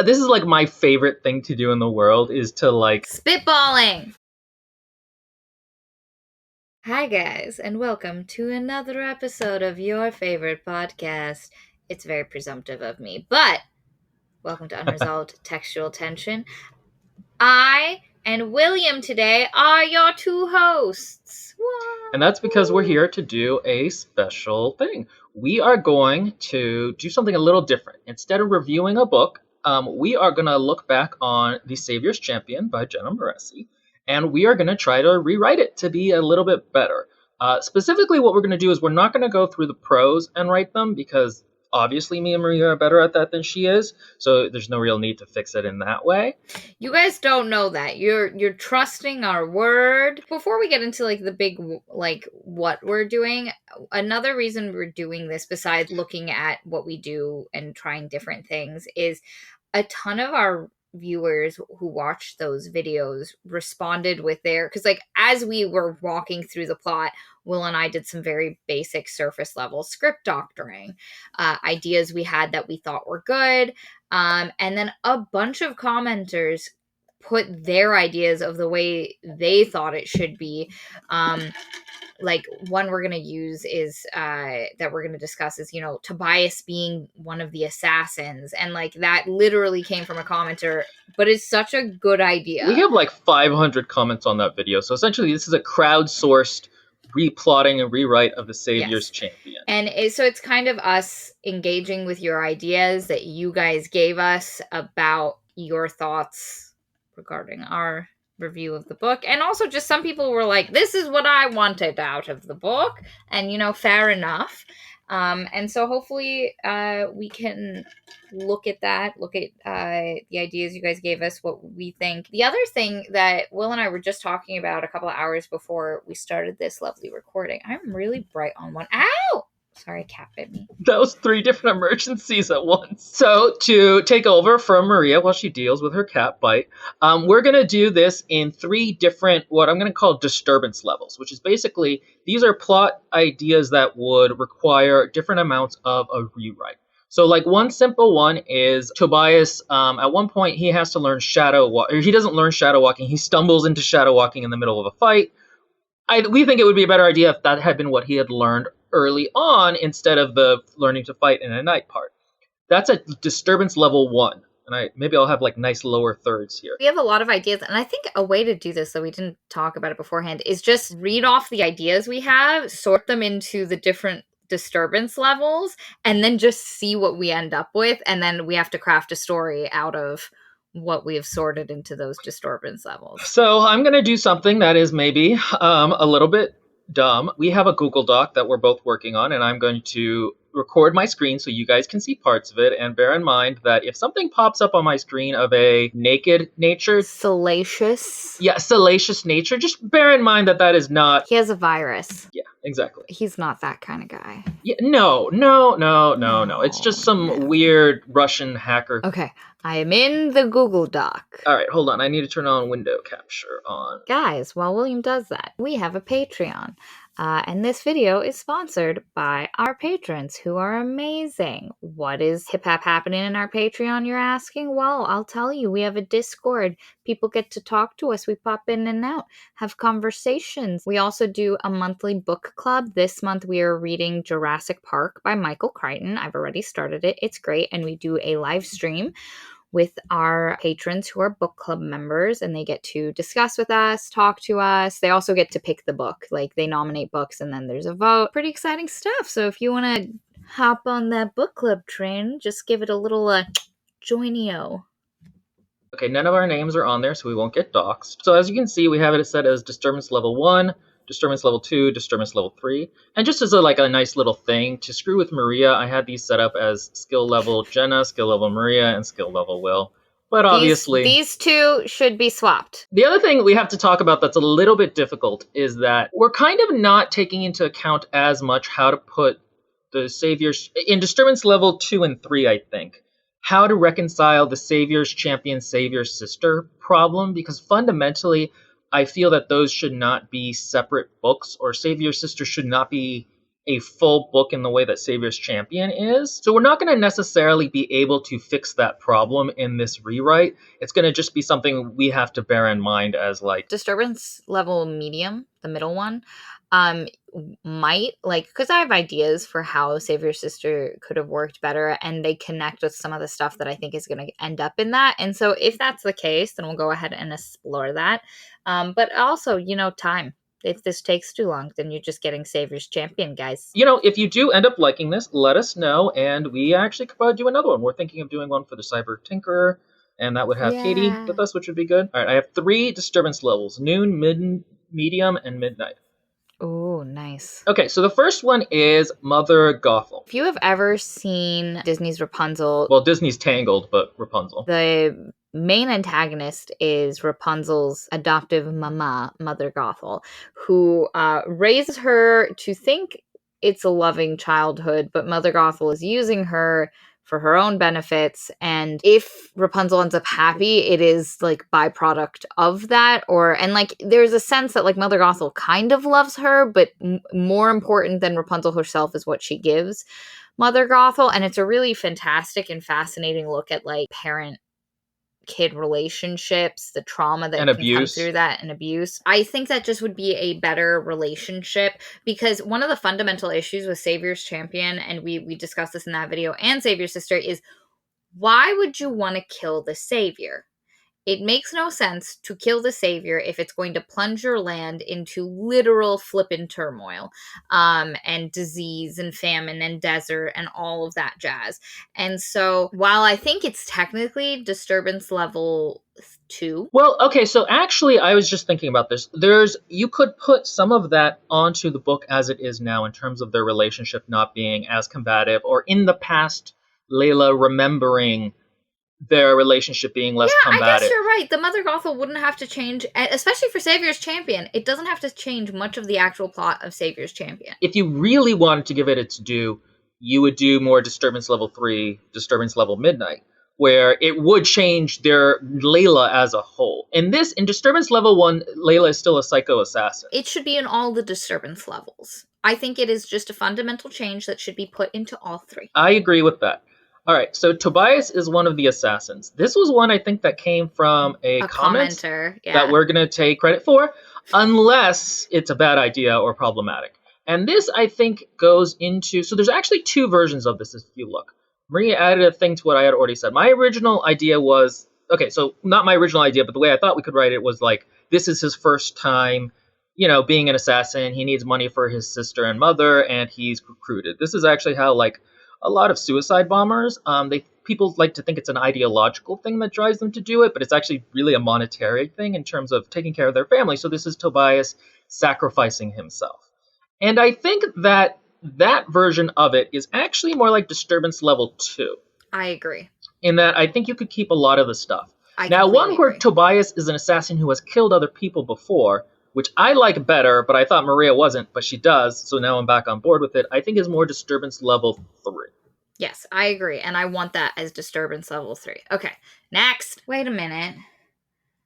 This is like my favorite thing to do in the world is to like... Spitballing! Hi guys, and welcome to another episode of your favorite podcast. It's very presumptive of me, but welcome to Unresolved Textual Tension. I and William today are your two hosts. Whoa. And that's because we're here to do a special thing. We are going to do something a little different. Instead of reviewing a book, we are going to look back on The Savior's Champion by Jenna Moreci, and we are going to try to rewrite it to be a little bit better. Specifically, what we're going to do is we're not going to go through the prose and write them because obviously me and Maria are better at that than she is, so there's no real need to fix it in that way. You guys don't know that. You're trusting our word. Before we get into like the big what we're doing, another reason we're doing this besides looking at what we do and trying different things is a ton of our viewers who watched those videos responded with because like as we were walking through the plot, Will and I did some very basic surface level script doctoring, ideas we had that we thought were good, and then a bunch of commenters put their ideas of the way they thought it should be. Like one we're going to use is that we're going to discuss is, Tobias being one of the assassins. And like that literally came from a commenter, but it's such a good idea. We have like 500 comments on that video. So essentially this is a crowdsourced replotting and rewrite of The Savior's Champion. And so it's kind of us engaging with your ideas that you guys gave us about your thoughts regarding our review of the book. And also just some people were like, this is what I wanted out of the book. And, fair enough. And so hopefully we can look at the ideas you guys gave us, what we think. The other thing that Will and I were just talking about a couple of hours before we started this lovely recording. I'm really bright on one. Ow! Sorry, a cat bit me. That was 3 different emergencies at once. So to take over from Maria while she deals with her cat bite, we're going to do this in 3 different, what I'm going to call disturbance levels, which is basically, these are plot ideas that would require different amounts of a rewrite. So like one simple one is Tobias, at one point he has to learn shadow walk, or he doesn't learn shadow walking, he stumbles into shadow walking in the middle of a fight. We think it would be a better idea if that had been what he had learned early on instead of the learning to fight in a night part. That's a disturbance level 1. And maybe I'll have like nice lower thirds here. We have a lot of ideas, and I think a way to do this, though we didn't talk about it beforehand, is just read off the ideas we have, sort them into the different disturbance levels, and then just see what we end up with, and then we have to craft a story out of what we have sorted into those disturbance levels. So I'm going to do something that is maybe a little bit dumb. We have a Google Doc that we're both working on, and I'm going to record my screen so you guys can see parts of it. And bear in mind that if something pops up on my screen of a naked nature, salacious nature, just bear in mind that is not... He has a virus. Yeah, exactly. He's not that kind of guy. Yeah, no. It's just some weird Russian hacker. Okay, I am in the Google Doc. All right, hold on. I need to turn on window capture on. Guys, while William does that, we have a Patreon. And this video is sponsored by our patrons, who are amazing. What is hip-hop happening in our Patreon, you're asking? Well, I'll tell you. We have a Discord. People get to talk to us. We pop in and out, have conversations. We also do a monthly book club. This month we are reading Jurassic Park by Michael Crichton. I've already started it. It's great. And we do a live stream with our patrons who are book club members, and they get to discuss with us, talk to us. They also get to pick the book. Like, they nominate books and then there's a vote. Pretty exciting stuff. So if you want to hop on that book club train, just give it a little joinio. Okay, none of our names are on there, so we won't get doxxed. So as you can see, we have it set as Disturbance Level 1, Disturbance Level 2, Disturbance Level 3. And just as a nice little thing, to screw with Maria, I had these set up as Skill Level Jenna, Skill Level Maria, and Skill Level Will. But obviously... These two should be swapped. The other thing we have to talk about that's a little bit difficult is that we're kind of not taking into account as much how to put the Savior's... In Disturbance Level 2 and 3, I think, how to reconcile the Savior's Champion, Savior's Sister problem, because fundamentally... I feel that those should not be separate books, or Savior's Sister should not be a full book in the way that Savior's Champion is. So we're not going to necessarily be able to fix that problem in this rewrite. It's going to just be something we have to bear in mind as like Disturbance level medium, the middle one, might, like, because I have ideas for how Save Your Sister could have worked better, and they connect with some of the stuff that I think is going to end up in that. And so if that's the case, then we'll go ahead and explore that. But also, time. If this takes too long, then you're just getting Savior's Champion, guys. If you do end up liking this, let us know, and we actually could probably do another one. We're thinking of doing one for the Cyber Tinkerer, and that would have Katie with us, which would be good. All right, I have 3 disturbance levels: noon, medium, and midnight. Oh, nice. Okay, so the first one is Mother Gothel. If you have ever seen Disney's Rapunzel, well, Disney's Tangled, but Rapunzel. The main antagonist is Rapunzel's adoptive mama, Mother Gothel, who raises her to think it's a loving childhood, but Mother Gothel is using her for her own benefits. And if Rapunzel ends up happy, it is like byproduct of that. And like there's a sense that like Mother Gothel kind of loves her, but more important than Rapunzel herself is what she gives Mother Gothel. And it's a really fantastic and fascinating look at like parent kid relationships, the trauma that can come through that, and abuse. I think that just would be a better relationship, because one of the fundamental issues with Savior's Champion, and we discussed this in that video, and Savior's Sister, is why would you want to kill the Savior? It makes no sense to kill the Savior if it's going to plunge your land into literal flippin' turmoil, and disease and famine and desert and all of that jazz. And so while I think it's technically disturbance level 2. Well, okay, so actually I was just thinking about this. You could put some of that onto the book as it is now in terms of their relationship not being as combative, or in the past, Layla remembering their relationship being less combative. I guess you're right. The Mother Gothel wouldn't have to change, especially for Savior's Champion. It doesn't have to change much of the actual plot of Savior's Champion. If you really wanted to give it its due, you would do more Disturbance Level 3, Disturbance Level Midnight, where it would change their Layla as a whole. In Disturbance Level 1, Layla is still a psycho assassin. It should be in all the Disturbance levels. I think it is just a fundamental change that should be put into all 3. I agree with that. All right, so Tobias is one of the assassins. This was one I think that came from a commenter that we're going to take credit for, unless it's a bad idea or problematic. And this, I think, goes into... So there's actually 2 versions of this if you look. Maria added a thing to what I had already said. My original idea was... Okay, so not my original idea, but the way I thought we could write it was like, this is his first time, being an assassin. He needs money for his sister and mother, and he's recruited. This is actually how, like, a lot of suicide bombers, people like to think it's an ideological thing that drives them to do it, but it's actually really a monetary thing in terms of taking care of their family. So this is Tobias sacrificing himself. And I think that version of it is actually more like Disturbance Level 2. I agree. In that I think you could keep a lot of the stuff. Now, one where Tobias is an assassin who has killed other people before, which I like better, but I thought Maria wasn't, but she does, so now I'm back on board with it, I think is more Disturbance Level 3. Yes, I agree, and I want that as Disturbance Level 3. Okay, next. Wait a minute.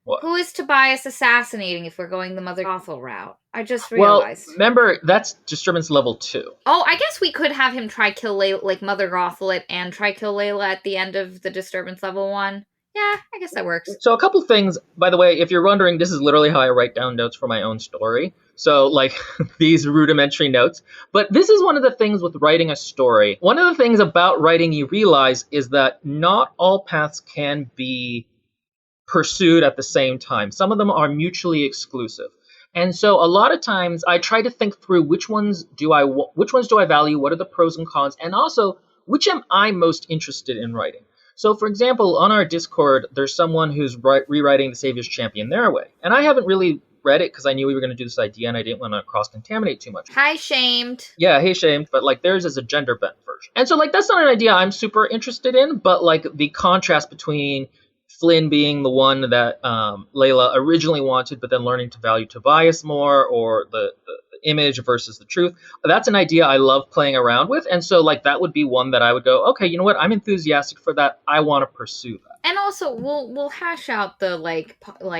What? Who is Tobias assassinating if we're going the Mother Gothel route? I just realized. Well, remember, that's Disturbance Level 2. Oh, I guess we could have him try kill Layla, like Mother Gothel it, and try kill Layla at the end of the Disturbance Level 1. Yeah, I guess that works. So a couple things, by the way, if you're wondering, this is literally how I write down notes for my own story. So, like, these rudimentary notes. But this is one of the things with writing a story. One of the things about writing you realize is that not all paths can be pursued at the same time. Some of them are mutually exclusive. And so a lot of times I try to think through which ones do I value, what are the pros and cons, and also which am I most interested in writing. So, for example, on our Discord, there's someone who's rewriting the Savior's Champion their way. And I haven't really read it because I knew we were going to do this idea and I didn't want to cross-contaminate too much. Hi, Shamed. Yeah, hey, Shamed. But, like, theirs is a gender-bent version. And so, like, that's not an idea I'm super interested in, but, like, the contrast between Flynn being the one that Layla originally wanted, but then learning to value Tobias more, or the image versus the truth. That's an idea I love playing around with, and so like that would be one that I would go, okay, you know what? I'm enthusiastic for that. I want to pursue that. And also, we'll hash out the like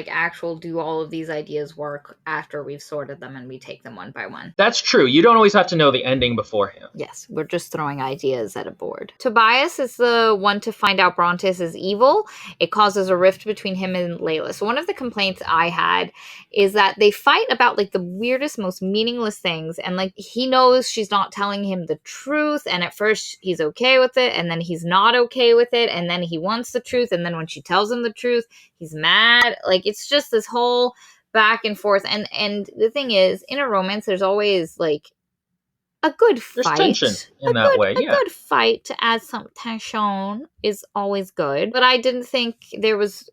actual do all of these ideas work after we've sorted them and we take them one by one. That's true. You don't always have to know the ending beforehand. Yes, we're just throwing ideas at a board. Tobias is the one to find out Brontes is evil. It causes a rift between him and Layla. So one of the complaints I had is that they fight about like the weirdest, most meaningless things, and like he knows she's not telling him the truth, and at first he's okay with it, and then he's not okay with it, and then he wants the truth, and then when she tells him the truth, he's mad. Like it's just this whole back and forth. And the thing is, in a romance, there's always like a good fight. There's tension in that way. A good fight to add some tension is always good. But I didn't think there was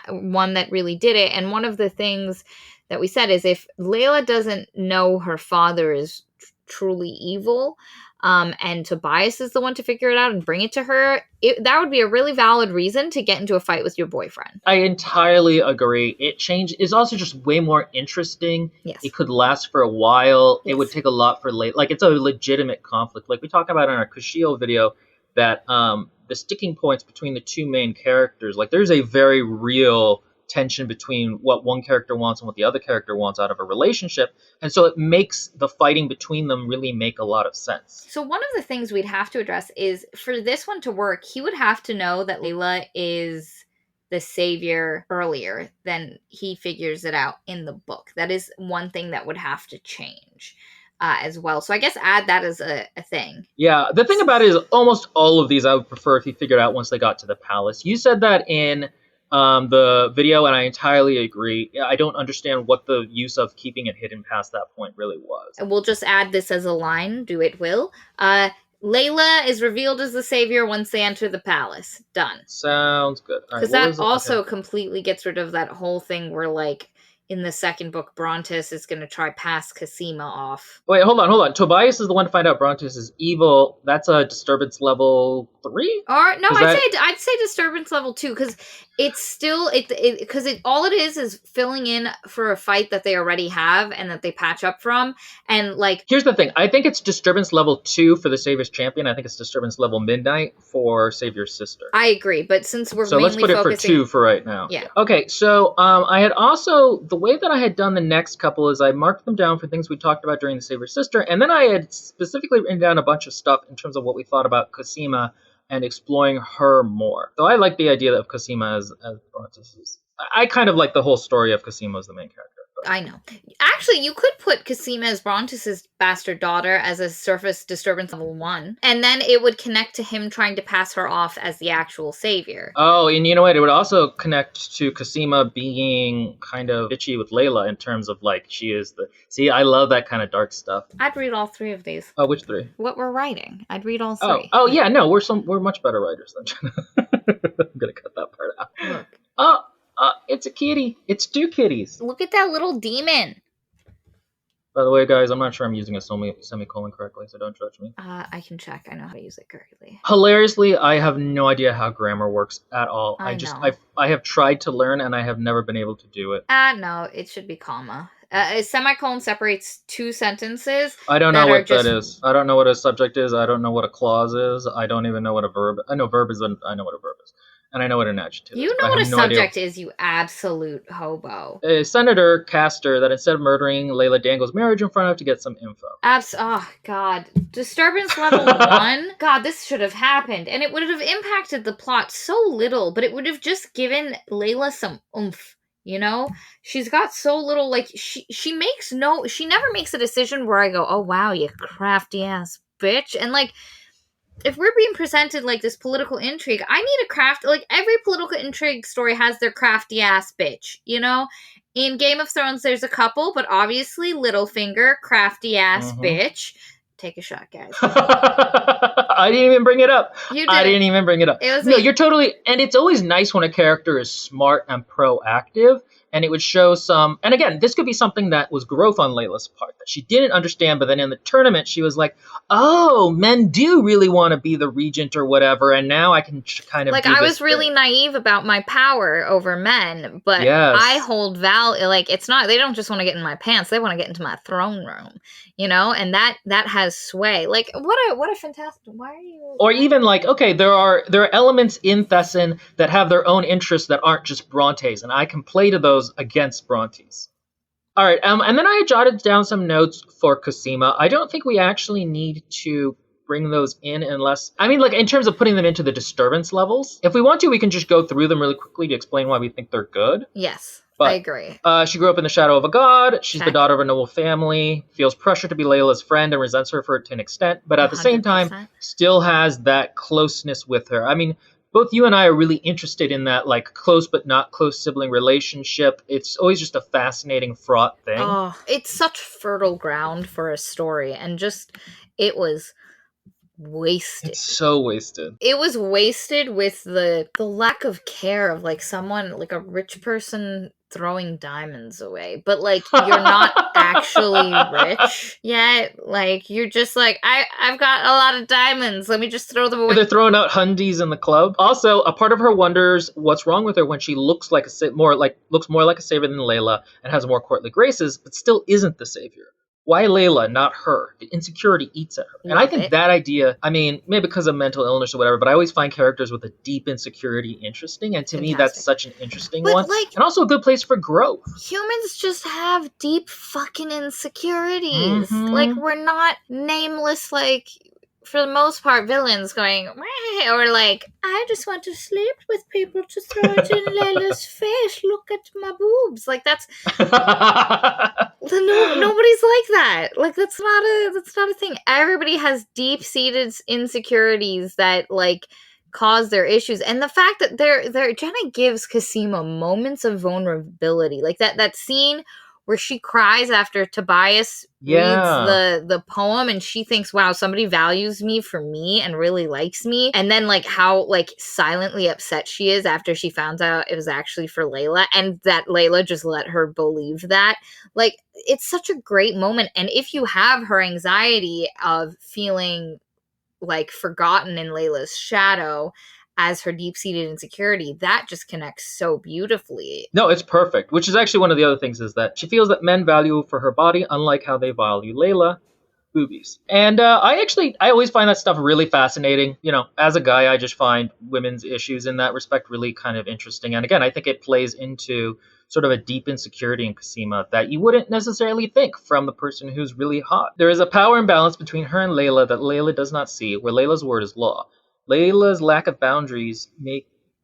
one that really did it. And one of the things that we said is if Layla doesn't know her father is truly evil, and Tobias is the one to figure it out and bring it to her, that would be a really valid reason to get into a fight with your boyfriend. I entirely agree. It's also just way more interesting. Yes. It could last for a while. Yes. It would take a lot for late. Like, it's a legitimate conflict. Like we talked about in our Kushio video, that the sticking points between the two main characters, like there's a very real tension between what one character wants and what the other character wants out of a relationship, and so it makes the fighting between them really make a lot of sense. So one of the things we'd have to address is, for this one to work, he would have to know that Layla is the savior earlier than he figures it out in the book. That is one thing that would have to change as well. So I guess add that as a thing. Yeah, the thing about it is almost all of these I would prefer if he figured out once they got to the palace. You said that in the video, and I entirely agree. I don't understand what the use of keeping it hidden past that point really was. We'll just add this as a line. Do it, Will. Layla is revealed as the savior once they enter the palace. Done. Sounds good. Because that also completely gets rid of that whole thing where, like, in the second book, Brontes is going to try pass Cosima off. Wait, hold on. Tobias is the one to find out Brontes is evil. That's a disturbance level 3? Or no, I'd say disturbance level 2, because it's still all it is filling in for a fight that they already have and that they patch up from. And like, here's the thing. I think it's disturbance level 2 for the Savior's Champion. I think it's disturbance level midnight for Savior's sister. I agree, but since we're so let's put it for 2 for right now. Yeah. Okay, so I had also, the way that I had done the next couple is I marked them down for things we talked about during the Savior's Sister, and then I had specifically written down a bunch of stuff in terms of what we thought about Cosima and exploring her more. So I like the idea of Cosima as Brontes. I kind of like the whole story of Cosima as the main character. I know. Actually, you could put Cosima as Brontes' bastard daughter as a surface disturbance level 1, and then it would connect to him trying to pass her off as the actual savior. Oh, and you know what? It would also connect to Cosima being kind of bitchy with Layla in terms of, like, she is the... See, I love that kind of dark stuff. I'd read all 3 of these. Oh, which 3? What we're writing. I'd read all 3. Oh yeah, no, we're much better writers than Jenna. I'm gonna cut that part out. Look. It's a kitty. It's 2 kitties. Look at that little demon. By the way, guys, I'm not sure I'm using a semicolon correctly, so don't judge me. I can check. I know how to use it correctly. Hilariously, I have no idea how grammar works at all. I have tried to learn, and I have never been able to do it. No, it should be comma. A semicolon separates 2 sentences. I don't know what that is. I don't know what a subject is. I don't know what a clause is. I don't even know what a verb... I know what a verb is. And I know what an adjective is. You know what a subject is, you absolute hobo. A senator Castor that instead of murdering Layla dangles marriage in front of to get some info. Oh, God. Disturbance level 1? God, this should have happened. And it would have impacted the plot so little, but it would have just given Layla some oomph. You know? She's got so little, like, she never makes a decision where I go, oh, wow, you crafty ass bitch. And, like, if we're being presented like this political intrigue, I need a craft. Like, every political intrigue story has their crafty ass bitch, you know? In Game of Thrones, there's a couple, but obviously Littlefinger, crafty ass bitch. Take a shot, guys. I didn't even bring it up. You did. I didn't even bring it up. It was no, you're totally... And it's always nice when a character is smart and proactive and it would show some. And again, this could be something that was growth on Layla's part that she didn't understand, but then in the tournament she was like, "Oh, men do really want to be the regent or whatever, and now I can kind of like do I this was really thing." naive about my power over men, but Yes. I hold value. Like it's not they don't just want to get in my pants; they want to get into my throne room, you know. And that has sway. Like what a fantastic. Why are you? Or even like, okay, there are elements in Thesson that have their own interests that aren't just Bronte's, and I can play to those against Bronte's. All right, and then I jotted down some notes for Cosima. I don't think we actually need to bring those in unless, I mean, like in terms of putting them into the disturbance levels. If we want to, we can just go through them really quickly to explain why we think they're good. Yes, But, I agree. She grew up in the shadow of a god. She's the Check. daughter of a noble family, feels pressure to be Layla's friend and resents her for it to an extent, but at the same time, 100%. still has that closeness with her. I mean, both you and I are really interested in that, like, close but not close sibling relationship. It's always just a fascinating, fraught thing. Oh, it's such fertile ground for a story, and just it was wasted. It's so wasted. It was wasted with the lack of care of like someone like a rich person throwing diamonds away, but like you're not actually rich yet. Like you're just like I've got a lot of diamonds. Let me just throw them away. They're throwing out hundies in the club. Also, a part of her wonders what's wrong with her when she looks like more like a savior than Layla and has more courtly graces, but still isn't the savior. Why Layla, not her? The insecurity eats at her. And I think that idea, I mean, maybe because of mental illness or whatever, but I always find characters with a deep insecurity interesting. And to me, that's such an interesting one. Like, and also a good place for growth. Humans just have deep fucking insecurities. Like, we're not nameless, like, for the most part, villains going, "Meh," or like, "I just want to sleep with people to throw it in Layla's face. Look at my boobs." Like that's nobody's like that. Like that's not a thing. Everybody has deep-seated insecurities that like cause their issues, and the fact that Jenna gives Cosima moments of vulnerability, like that scene where she cries after Tobias reads the poem and she thinks, wow, somebody values me for me and really likes me. And then like how like silently upset she is after she found out it was actually for Layla and that Layla just let her believe that. Like it's such a great moment. And if you have her anxiety of feeling like forgotten in Layla's shadow as her deep-seated insecurity, that just connects so beautifully. No, it's perfect, which is actually one of the other things is that she feels that men value for her body, unlike how they value Layla, boobies. And I always find that stuff really fascinating. You know, as a guy, I just find women's issues in that respect really kind of interesting. And again, I think it plays into sort of a deep insecurity in Cosima that you wouldn't necessarily think from the person who's really hot. There is a power imbalance between her and Layla that Layla does not see, where Layla's word is law. Layla's lack of boundary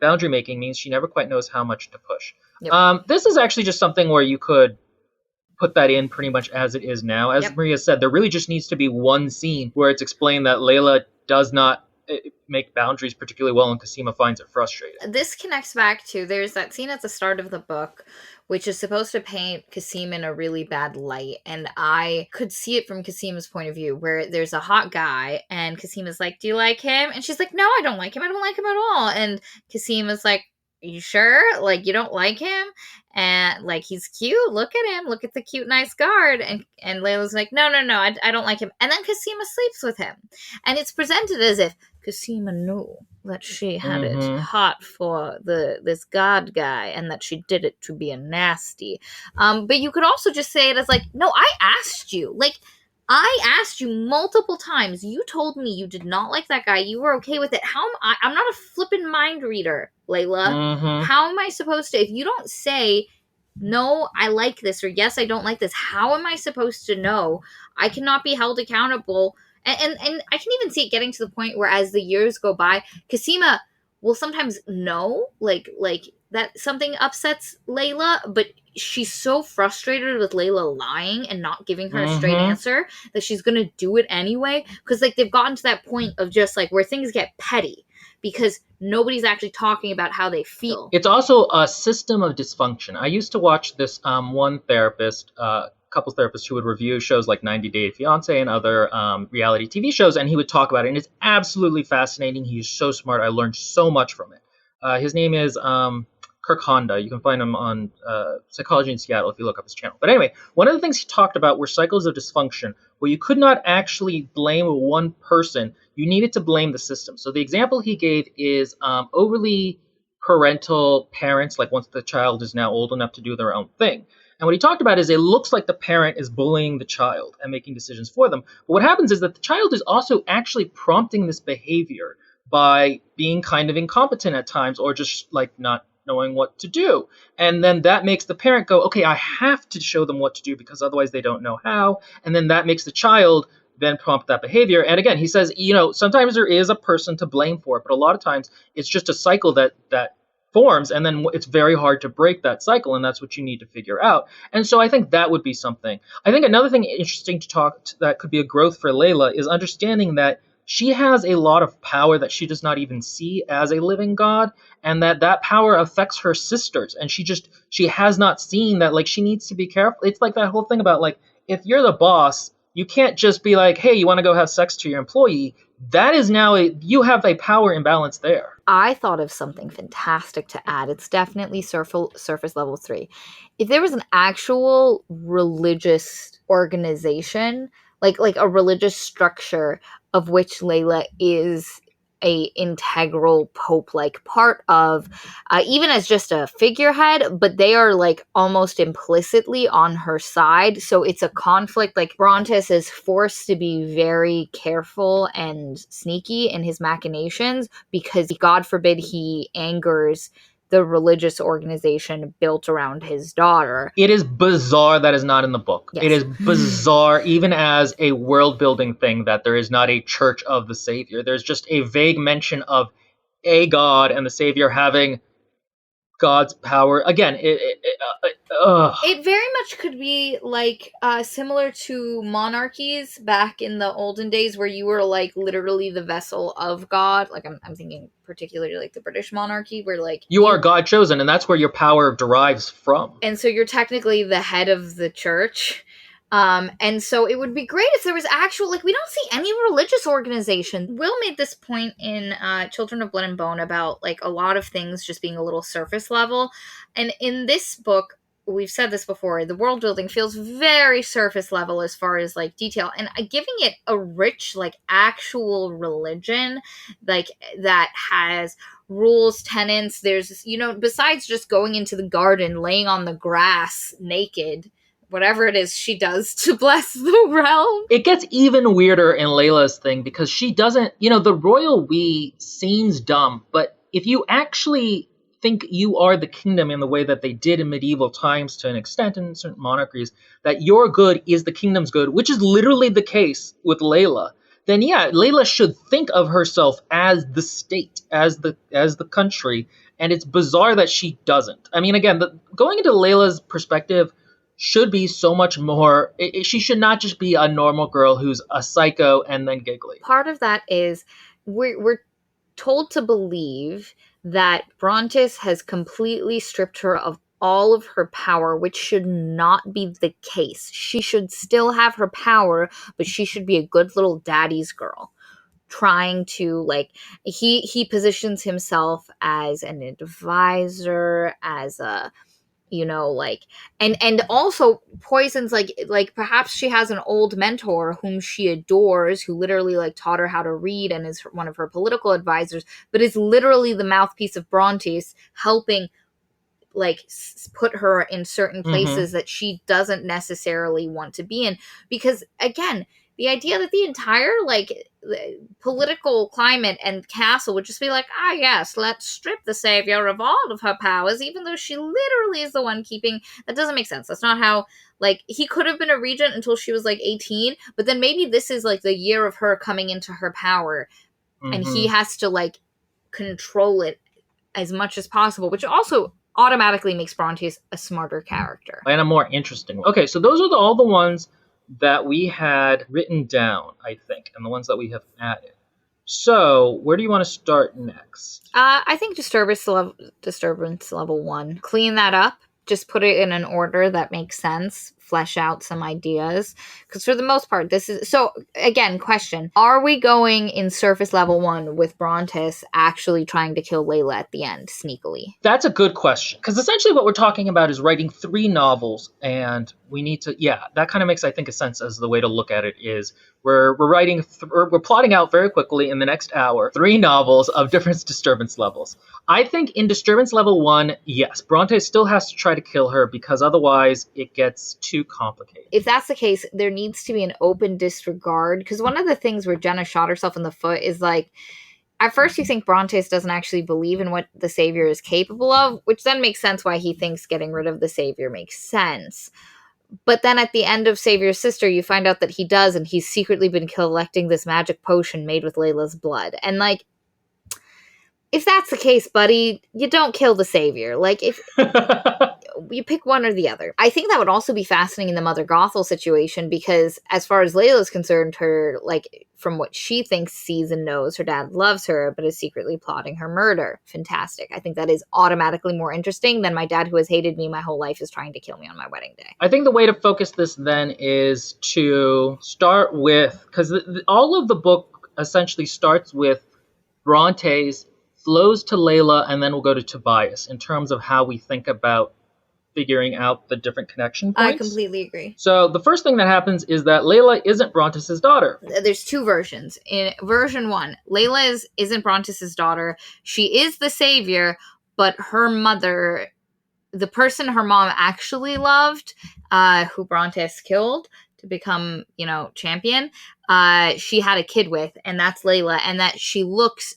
making means she never quite knows how much to push. Yep. This is actually just something where you could put that in pretty much as it is now. As Maria said, there really just needs to be one scene where it's explained that Layla does not make boundaries particularly well and Cosima finds it frustrating. This connects back to, there's that scene at the start of the book which is supposed to paint Cosima in a really bad light, and I could see it from Cosima's point of view, where there's a hot guy and Cosima's like, "Do you like him?" And she's like, "No, I don't like him. I don't like him at all." And Cosima's like, "You sure? Like, you don't like him?" And like, "He's cute. Look at him. Look at the cute, nice guard." And Layla's like, "No, I don't like him." And then Cosima sleeps with him, and it's presented as if Cosima knew that she had it hot for this god guy, and that she did it to be a nasty. But you could also just say it as like, "No, I asked you. Like, I asked you multiple times. You told me you did not like that guy. You were okay with it. How am I'm not a flippin' mind reader, Layla. How am I supposed to, if you don't say, no, I like this, or yes, I don't like this, how am I supposed to know? I cannot be held accountable." And I can even see it getting to the point where as the years go by, Cosima will sometimes know, like that something upsets Layla, but she's so frustrated with Layla lying and not giving her a straight answer that she's gonna do it anyway. Because like they've gotten to that point of just like where things get petty because nobody's actually talking about how they feel. It's also a system of dysfunction. I used to watch this one therapist, couples therapist, who would review shows like 90 Day Fiancé and other reality TV shows, and he would talk about it, and it's absolutely fascinating. He's so smart. I learned so much from it. His name is Kirk Honda. You can find him on Psychology in Seattle if you look up his channel. But anyway, one of the things he talked about were cycles of dysfunction, where you could not actually blame one person. You needed to blame the system. So the example he gave is overly parental parents, like once the child is now old enough to do their own thing. And what he talked about is it looks like the parent is bullying the child and making decisions for them. But what happens is that the child is also actually prompting this behavior by being kind of incompetent at times or just like not knowing what to do. And then that makes the parent go, okay, I have to show them what to do because otherwise they don't know how. And then that makes the child then prompt that behavior. And again, he says, sometimes there is a person to blame for it, but a lot of times it's just a cycle that forms, and then it's very hard to break that cycle, and that's what you need to figure out. And so I think that would be something. I think another thing interesting that could be a growth for Layla is understanding that she has a lot of power that she does not even see as a living god, and that power affects her sisters, and she has not seen that, like, she needs to be careful. It's like that whole thing about, like, if you're the boss, you can't just be like, hey, you want to go have sex to your employee. That is now you have a power imbalance there. I thought of something fantastic to add. It's definitely surface level 3. If there was an actual religious organization, like a religious structure of which Layla is a integral pope-like part of, even as just a figurehead, but they are like almost implicitly on her side. So it's a conflict. Like Brontes is forced to be very careful and sneaky in his machinations because God forbid he angers the religious organization built around his daughter. It is bizarre that is not in the book. Yes. It is bizarre, even as a world-building thing, that there is not a church of the Savior. There's just a vague mention of a God and the Savior having God's power. Again, it very much could be like similar to monarchies back in the olden days, where you were like literally the vessel of God. Like I'm thinking particularly like the British monarchy, where like you are God chosen, and that's where your power derives from. And so you're technically the head of the church. And so it would be great if there was actual, like, we don't see any religious organization. Will made this point in Children of Blood and Bone about, like, a lot of things just being a little surface level. And in this book, we've said this before, the world building feels very surface level as far as, like, detail. And giving it a rich, like, actual religion, like, that has rules, tenets, there's, besides just going into the garden, laying on the grass naked, whatever it is she does to bless the realm. It gets even weirder in Layla's thing because she doesn't, the royal we seems dumb, but if you actually think you are the kingdom in the way that they did in medieval times to an extent in certain monarchies, that your good is the kingdom's good, which is literally the case with Layla, then yeah, Layla should think of herself as the state, as the country, and it's bizarre that she doesn't. I mean, again, going into Layla's perspective should be so much more. She should not just be a normal girl who's a psycho and then giggly. Part of that is we're told to believe that Brontes has completely stripped her of all of her power, which should not be the case. She should still have her power, but she should be a good little daddy's girl, trying to, like, he positions himself as an advisor, as a, and also poisons, like perhaps she has an old mentor whom she adores, who literally, like, taught her how to read and is one of her political advisors, but is literally the mouthpiece of Brontes, helping, like, put her in certain places that she doesn't necessarily want to be in. Because, again, the idea that the entire, like, political climate and castle would just be like, yes, let's strip the savior of all of her powers, even though she literally is the one keeping... That doesn't make sense. That's not how... Like, he could have been a regent until she was, like, 18, but then maybe this is, like, the year of her coming into her power, and he has to, like, control it as much as possible, which also automatically makes Brontes a smarter character. And a more interesting one. Okay, so those are all the ones that we had written down, I think, and the ones that we have added. So, where do you want to start next? I think Disturbance level 1. Clean that up. Just put it in an order that makes sense. flesh out some ideas. Because for the most part, this is... So, again, question. Are we going in surface level 1 with Brontes actually trying to kill Layla at the end, sneakily? That's a good question. Because essentially what we're talking about is writing 3 novels, and we need to... Yeah, that kind of makes, I think, a sense as the way to look at it is we're writing... we're plotting out very quickly in the next hour 3 novels of different disturbance levels. I think in disturbance level 1, yes, Bronte still has to try to kill her because otherwise it gets too complicated. If that's the case, there needs to be an open disregard. Because one of the things where Jenna shot herself in the foot is like, at first you think Brontes doesn't actually believe in what the Savior is capable of, which then makes sense why he thinks getting rid of the Savior makes sense. But then at the end of Savior's Sister, you find out that he does, and he's secretly been collecting this magic potion made with Layla's blood. And, like, if that's the case, buddy, you don't kill the Savior. Like, if you pick one or the other. I think that would also be fascinating in the Mother Gothel situation, because as far as Layla's concerned, her, like, from what she thinks, sees and knows, her dad loves her, but is secretly plotting her murder. Fantastic. I think that is automatically more interesting than my dad, who has hated me my whole life, is trying to kill me on my wedding day. I think the way to focus this then is to start with, because all of the book essentially starts with Bronte's, flows to Layla, and then we'll go to Tobias in terms of how we think about figuring out the different connection points. I completely agree. So the first thing that happens is that Layla isn't Brontes' daughter. There's 2 versions. In version 1, Layla isn't Brontes' daughter. She is the Savior, but her mother, the person her mom actually loved, who Brontes killed to become, champion, she had a kid with, and that's Layla, and that she looks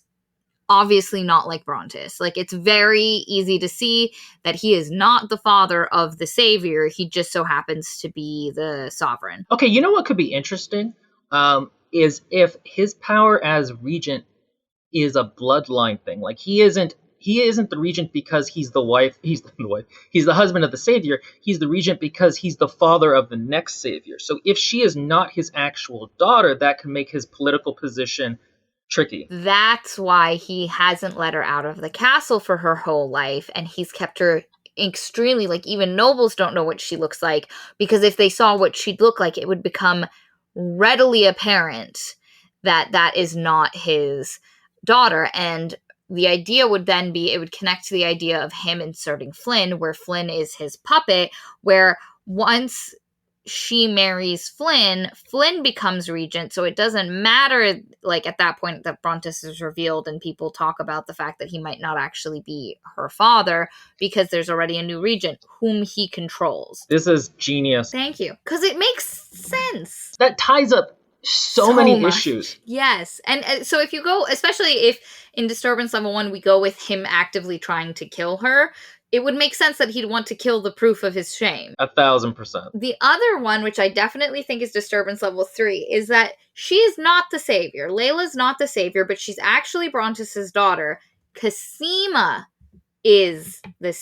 obviously not like Brontes. Like, it's very easy to see that he is not the father of the Savior. He just so happens to be the sovereign. Okay, you know what could be interesting? Is if his power as regent is a bloodline thing. Like, he isn't the regent because he's the husband of the Savior. He's the regent because he's the father of the next Savior. So if she is not his actual daughter, that can make his political position tricky. That's why he hasn't let her out of the castle for her whole life, and he's kept her extremely, like, even nobles don't know what she looks like, because if they saw what she'd look like, it would become readily apparent that that is not his daughter. And the idea would then be, it would connect to the idea of him inserting Flynn, where Flynn is his puppet, where once she marries Flynn becomes regent, so it doesn't matter, like, at that point that Brontes is revealed and people talk about the fact that he might not actually be her father, because there's already a new regent whom he controls. This is genius. Thank you. Because it makes sense. That ties up so many issues. Yes. And so if you go, especially if in Disturbance Level 1 we go with him actively trying to kill her, it would make sense that he'd want to kill the proof of his shame. 1,000%. The other one, which I definitely think is Disturbance Level 3, is that she is not the Savior. Layla's not the Savior, but she's actually Brontes' daughter. Cosima is the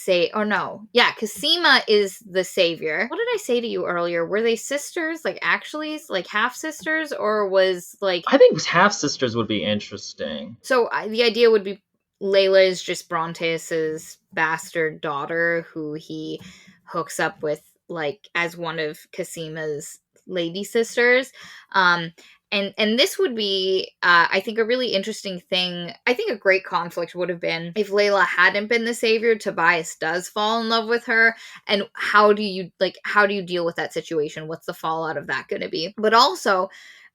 Cosima is the Savior. What did I say to you earlier? Were they sisters? Like, actually, like, half-sisters? Or was, like... I think half-sisters would be interesting. So the idea would be Layla is just Brontes' bastard daughter who he hooks up with, like, as one of Cosima's lady sisters. And this would be, I think, a really interesting thing. I think a great conflict would have been if Layla hadn't been the Savior, Tobias does fall in love with her. And how do you deal with that situation? What's the fallout of that going to be? But also,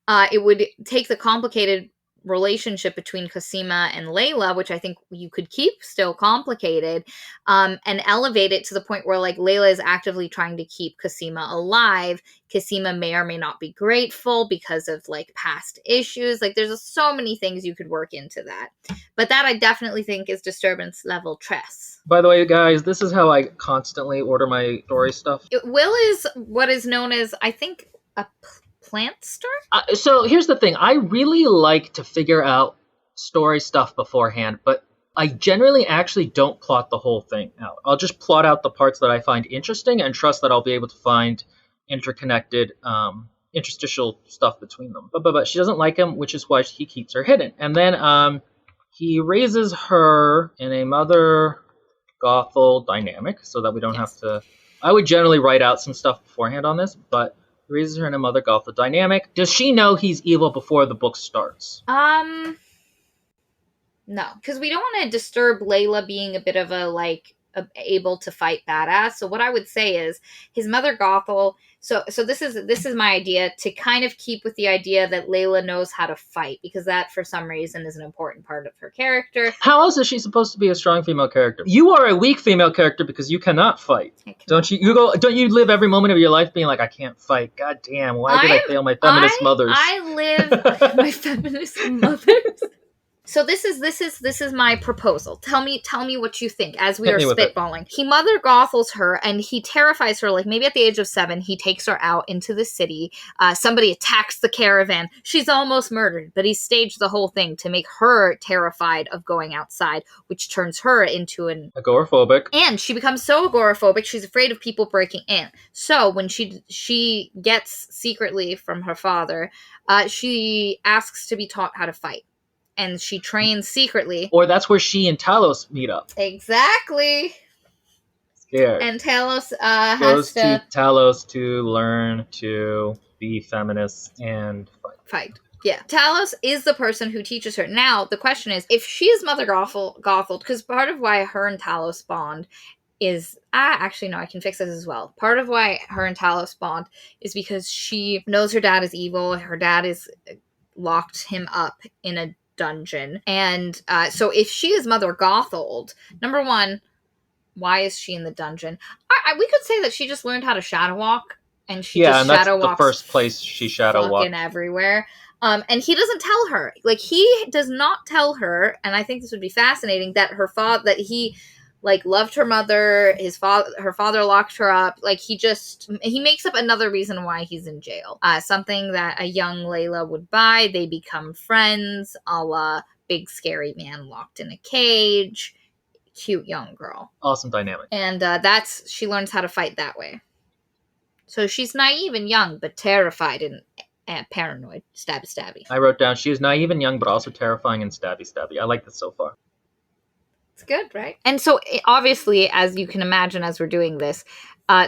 it would take the complicated relationship between Cosima and Layla, which I think you could keep still complicated, and elevate it to the point where, like, Layla is actively trying to keep Cosima alive. Cosima may or may not be grateful because of, like, past issues. Like, there's so many things you could work into that. But that I definitely think is Disturbance Level Tress. By the way, guys, this is how I constantly order my story stuff. Will is what is known as, I think, a plantster? So here's the thing. I really like to figure out story stuff beforehand, but I generally actually don't plot the whole thing out. I'll just plot out the parts that I find interesting and trust that I'll be able to find interconnected, interstitial stuff between them. But she doesn't like him, which is why he keeps her hidden. And then he raises her in a Mother Gothel dynamic so that we don't have to I would generally write out some stuff beforehand on this, but raises her in a Mother Gothel dynamic. Does she know he's evil before the book starts? No, because we don't want to disturb Layla being a bit of able to fight badass. So what I would say is his Mother Gothel. So this is my idea, to kind of keep with the idea that Layla knows how to fight, because that for some reason is an important part of her character. How else is she supposed to be a strong female character? You are a weak female character because you cannot fight. Don't you? Don't you live every moment of your life being like, I can't fight. God damn! Why did I fail my feminist mothers? I live my feminist mothers. So this is my proposal. Tell me what you think as we are spitballing. He Mother Gothels her, and he terrifies her. Like maybe at the age of 7, he takes her out into the city. Somebody attacks the caravan. She's almost murdered, but he staged the whole thing to make her terrified of going outside, which turns her into an agoraphobic. And she becomes so agoraphobic, she's afraid of people breaking in. So when she gets secretly from her father, she asks to be taught how to fight. And she trains secretly. Or that's where she and Talos meet up. Exactly. Scared. And Talos goes to Talos to learn to be feminist and fight. Yeah. Talos is the person who teaches her. Now, the question is, if she is Mother Gothel, because part of why her and Talos bond is... actually, no, I can fix this as well. Part of why her and Talos bond is because she knows her dad is evil. Her dad is locked him up in a dungeon, and so if she is Mother Gothel, number one, why is she in the dungeon? We could say that she just learned how to shadow walk, and she just shadow walks. The first place she shadow walked everywhere. And he doesn't tell her. Like, he does not tell her, and I think this would be fascinating, that that he loved her mother, her father locked her up. Like, he makes up another reason why he's in jail. Something that a young Layla would buy. They become friends, a la big scary man locked in a cage, cute young girl. Awesome dynamic. And she learns how to fight that way. So she's naive and young, but terrified and paranoid. Stabby. I wrote down, she is naive and young, but also terrifying and stabby. I like this so far. It's good, right? And so, obviously, as you can imagine, as we're doing this,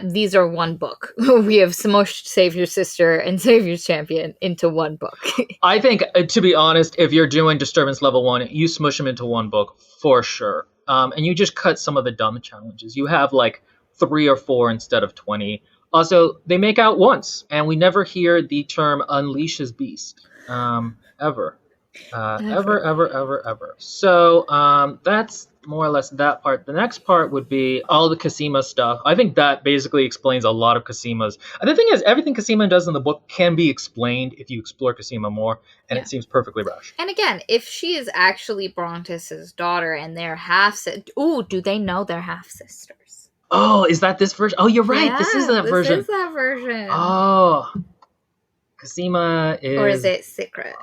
these are one book. We have smushed Savior's Sister and Savior's Champion into one book. I think, to be honest, if you're doing Disturbance Level 1, you smush them into one book, for sure. And you just cut some of the dumb challenges. You have, 3 or 4 instead of 20. Also, they make out once, and we never hear the term unleash his beast. Ever. Ever. So, that's more or less that part. The next part would be all the Cosima stuff. I think that basically explains a lot of Cosima's. And the thing is, everything Cosima does in the book can be explained if you explore Cosima more, and it seems perfectly rational. And again, if she is actually Brontis's daughter and they're do they know they're half-sisters? Oh, is that this version? Oh, you're right. Yeah, this is that version. This is that version. Oh. Cosima is... Or is it secret?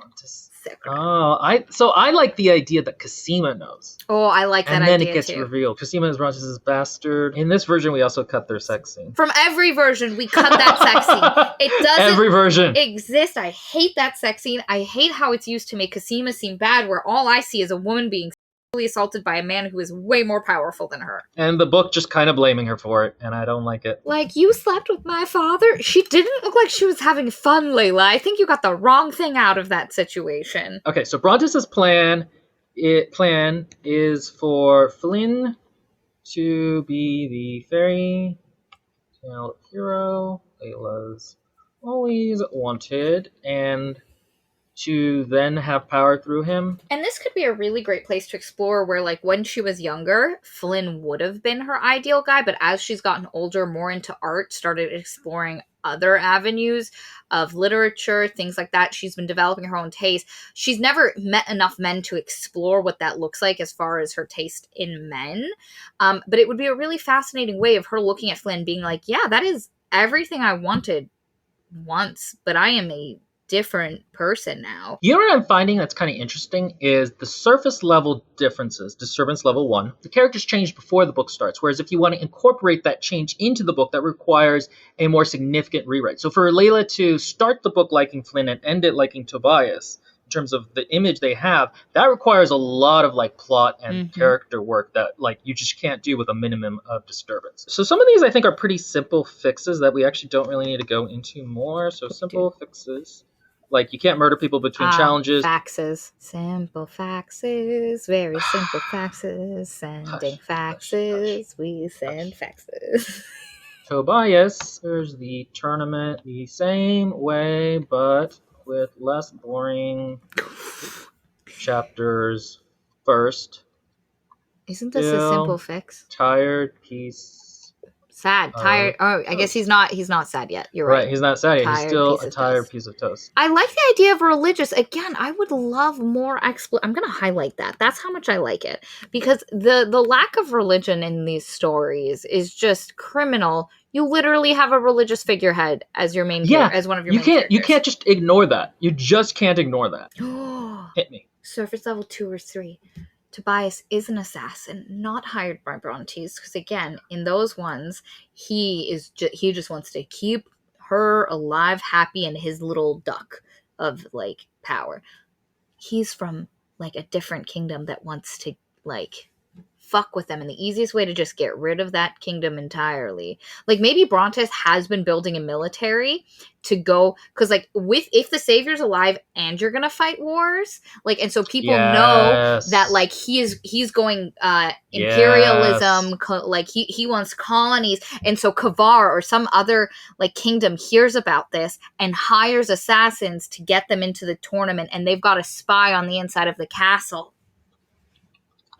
Oh, I like the idea that Cosima knows. Oh, I like that idea, and then it gets revealed. Cosima is Brontis's bastard. In this version, we also cut their sex scene. From every version, we cut that sex scene. It doesn't every version exist. I hate that sex scene. I hate how it's used to make Cosima seem bad, where all I see is a woman being assaulted by a man who is way more powerful than her. And the book just kind of blaming her for it, and I don't like it. Like, you slept with my father? She didn't look like she was having fun, Layla. I think you got the wrong thing out of that situation. Okay, so Brontis's plan is for Flynn to be the fairy tale hero Layla's always wanted, and to then have power through him. And this could be a really great place to explore where, when she was younger, Flynn would have been her ideal guy, but as she's gotten older, more into art, started exploring other avenues of literature, things like that. She's been developing her own taste. She's never met enough men to explore what that looks like as far as her taste in men. But it would be a really fascinating way of her looking at Flynn being like, yeah, that is everything I wanted once, but I am a different person now. You know what I'm finding that's kind of interesting is the surface level differences. Disturbance Level 1, the characters change before the book starts, whereas if you want to incorporate that change into the book, that requires a more significant rewrite. So for Layla to start the book liking Flynn and end it liking Tobias, in terms of the image they have, that requires a lot of like plot and character work that like you just can't do with a minimum of disturbance. So some of these I think are pretty simple fixes that we actually don't really need to go into more. So simple fixes. Like, you can't murder people between challenges. Faxes. Simple faxes. Very simple faxes. Sending faxes. We send faxes. Tobias, there's the tournament the same way, but with less boring chapters first. Isn't this a simple fix? Tired piece. Sad, tired. Oh, I guess he's not sad yet. You're right. He's not sad yet. He's still a tired piece of toast. I like the idea of religious. Again, I would love more I'm going to highlight that. That's how much I like it. Because the lack of religion in these stories is just criminal. You literally have a religious figurehead as your main as one of your main characters. You can't just ignore that. You just can't ignore that. Hit me. Surface level 2 or 3. Tobias is an assassin, not hired by Brontes, because again, in those ones, he just wants to keep her alive, happy, in his little duck of like power. He's from like a different kingdom that wants to like fuck with them, and the easiest way to just get rid of that kingdom entirely, like maybe Brontes has been building a military to go, because like if the savior's alive and you're gonna fight wars, like, and so people know that like he's going imperialism, like he wants colonies, and so Kavar or some other like kingdom hears about this and hires assassins to get them into the tournament, and they've got a spy on the inside of the castle.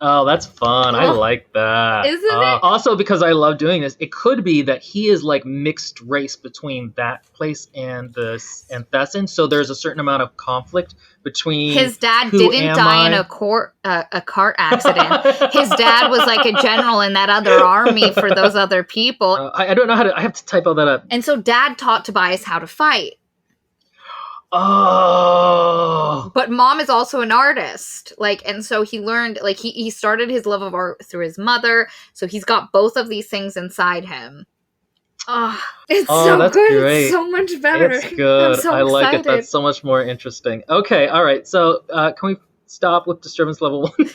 Oh, that's fun. I like that. Isn't it? Also, because I love doing this, it could be that he is like mixed race between that place and Thesson, so there's a certain amount of conflict between his dad didn't die in a cart accident. His dad was like a general in that other army for those other people. I don't know how to. I have to type all that up. And so dad taught Tobias how to fight. Oh. But mom is also an artist. Like, and so he learned, like, he started his love of art through his mother. So he's got both of these things inside him. Oh, it's so that's good. Great. It's so much better. It's good. I'm so I like excited. it. That's so much more interesting. Okay, all right. So can we stop with disturbance level 1?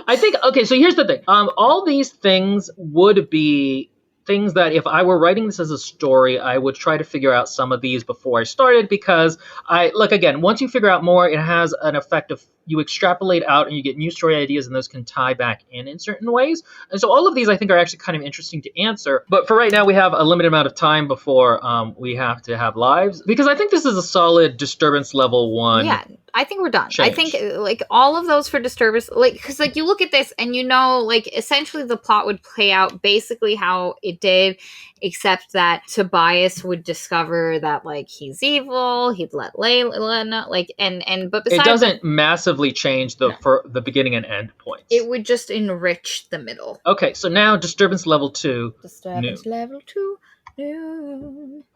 I think, okay, so here's the thing. All these things would be things that if I were writing this as a story, I would try to figure out some of these before I started, because again, once you figure out more, it has an effect of you extrapolate out and you get new story ideas, and those can tie back in certain ways. And so all of these I think are actually kind of interesting to answer. But for right now, we have a limited amount of time before we have to have lives, because I think this is a solid disturbance level 1. Yeah, I think we're done. Change. I think like all of those for disturbance, like, because like you look at this and you know, like essentially the plot would play out basically how it did, except that Tobias would discover that like he's evil. He'd let Layla know, like, but besides, it doesn't massively change for the beginning and end points. It would just enrich the middle. Okay, so now disturbance level 2. Disturbance level 2.